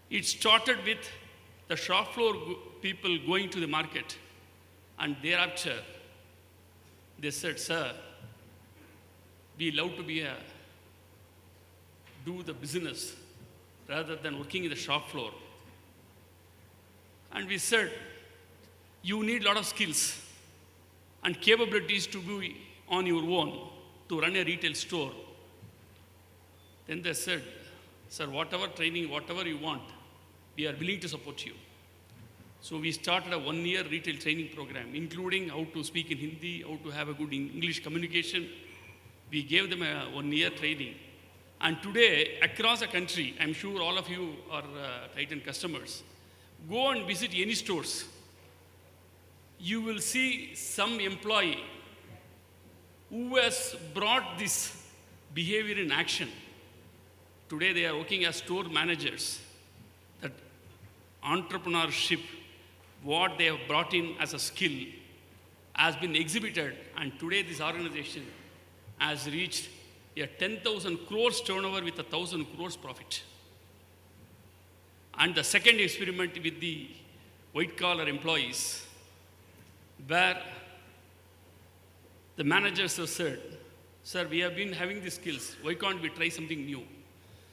It started with the shop floor people going to the market And thereafter, they said, sir, we love to do the business rather than working in the shop floor. And we said, you need a lot of skills and capabilities to be on your own to run a retail store. Then they said, sir, whatever training, whatever you want, we are willing to support you. So we started a 1-year retail training program, including how to speak in Hindi, how to have a good English communication. We gave them a 1-year training. And today, across the country, I'm sure all of you are Titan customers, go and visit any stores. You will see some employee who has brought this behavior in action. Today, they are working as store managers. That entrepreneurship, what they have brought in as a skill, has been exhibited, and today this organization has reached a 10,000 crores turnover with 1,000 crores profit. And the second experiment with the white-collar employees, where the managers have said, sir, we have been having these skills, why can't we try something new?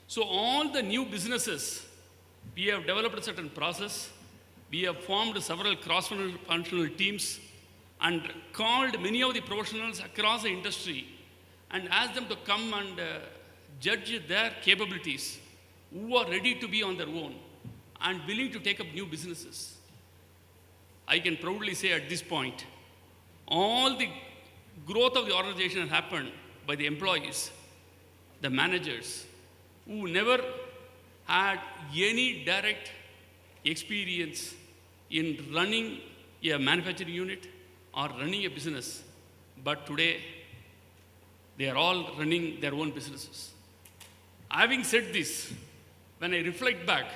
So all the new businesses, we have developed a certain process. We have formed several cross-functional teams and called many of the professionals across the industry and asked them to come and judge their capabilities, who are ready to be on their own and willing to take up new businesses. I can proudly say at this point, all the growth of the organization has happened by the employees, the managers, who never had any direct experience in running a manufacturing unit or running a business. But today, they are all running their own businesses. Having said this, when I reflect back,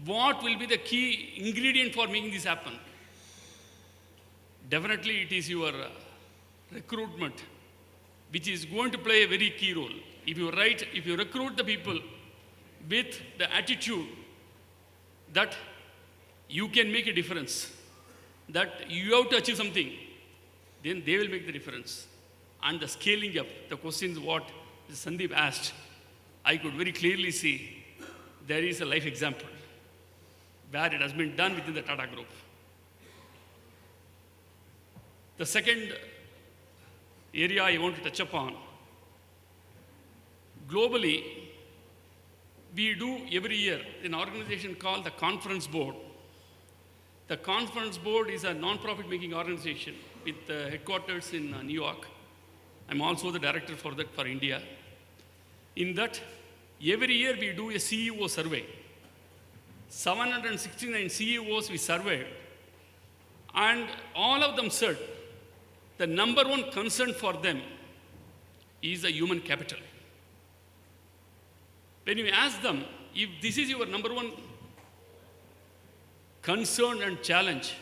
what will be the key ingredient for making this happen? Definitely it is your recruitment, which is going to play a very key role. If you recruit the people with the attitude that you can make a difference, that you have to achieve something, then they will make the difference. And the scaling up, the questions what Sandeep asked, I could very clearly see there is a life example where it has been done within the Tata Group. The second area I want to touch upon, globally, we do every year an organization called the Conference Board. The Conference Board is a non-profit making organization with headquarters in New York. I'm also the director for that for India. In that, every year we do a CEO survey. 769 CEOs we surveyed, and all of them said the number one concern for them is the human capital. When you ask them, if this is your number one concern and challenge,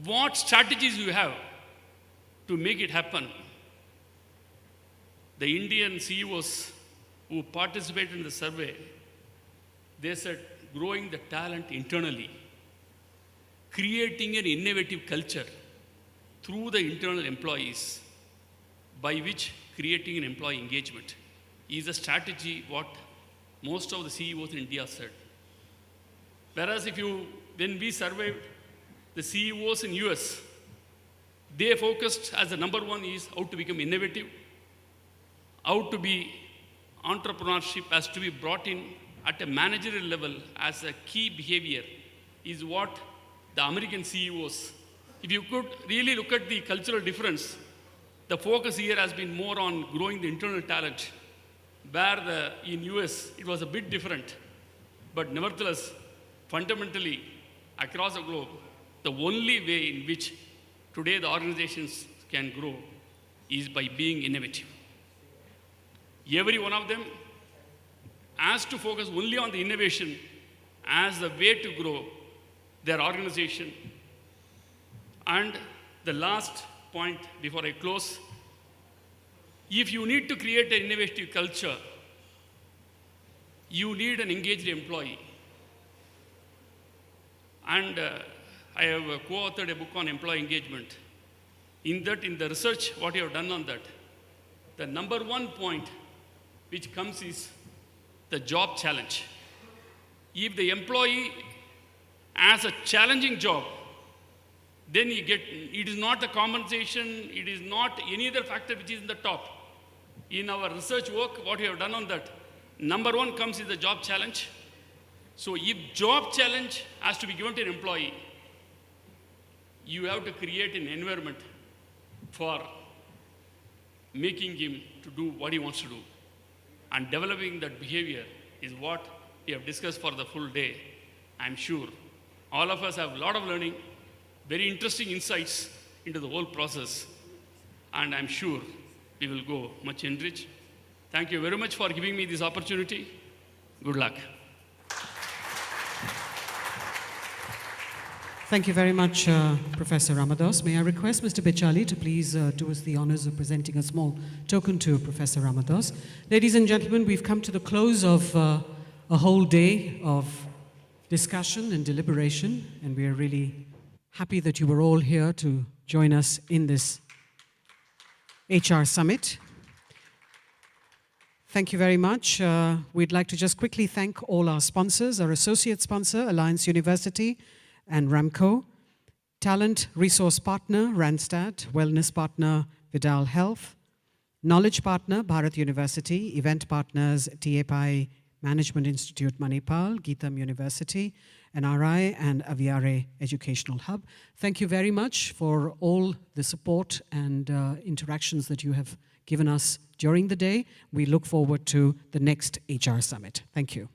what strategies you have to make it happen? The Indian CEOs who participated in the survey, they said growing the talent internally, creating an innovative culture through the internal employees, by which creating an employee engagement is a strategy what most of the CEOs in India said. Whereas when we surveyed the CEOs in US, they focused as the number one is how to become innovative, how to be entrepreneurship has to be brought in at a managerial level as a key behavior is what the American CEOs, if you could really look at the cultural difference, the focus here has been more on growing the internal talent, where in US it was a bit different. But nevertheless, fundamentally, across the globe, the only way in which today the organizations can grow is by being innovative. Every one of them has to focus only on the innovation as the way to grow their organization. And the last point before I close, if you need to create an innovative culture, you need an engaged employee. And I have co-authored a book on employee engagement. In the research, what you have done on that, the number one point which comes is the job challenge. If the employee has a challenging job, then it is not the compensation, it is not any other factor which is in the top. In our research work, what we have done on that, number one comes is the job challenge. So if job challenge has to be given to an employee, you have to create an environment for making him to do what he wants to do. And developing that behavior is what we have discussed for the full day. I'm sure all of us have a lot of learning, very interesting insights into the whole process. And I'm sure we will go much enriched. Thank you very much for giving me this opportunity. Good luck. Thank you very much, Professor Ramados. May I request Mr. Bechali to please do us the honors of presenting a small token to Professor Ramados. Ladies and gentlemen, we've come to the close of a whole day of discussion and deliberation, and we are really happy that you were all here to join us in this HR Summit. Thank you very much. We'd like to just quickly thank all our sponsors, our associate sponsor, Alliance University and Ramco, talent resource partner, Randstad, wellness partner, Vidal Health, knowledge partner, Bharat University, event partners, TAPI Management Institute, Manipal, Geetam University, NRI, and Aviare Educational Hub. Thank you very much for all the support and interactions that you have given us during the day. We look forward to the next HR Summit. Thank you.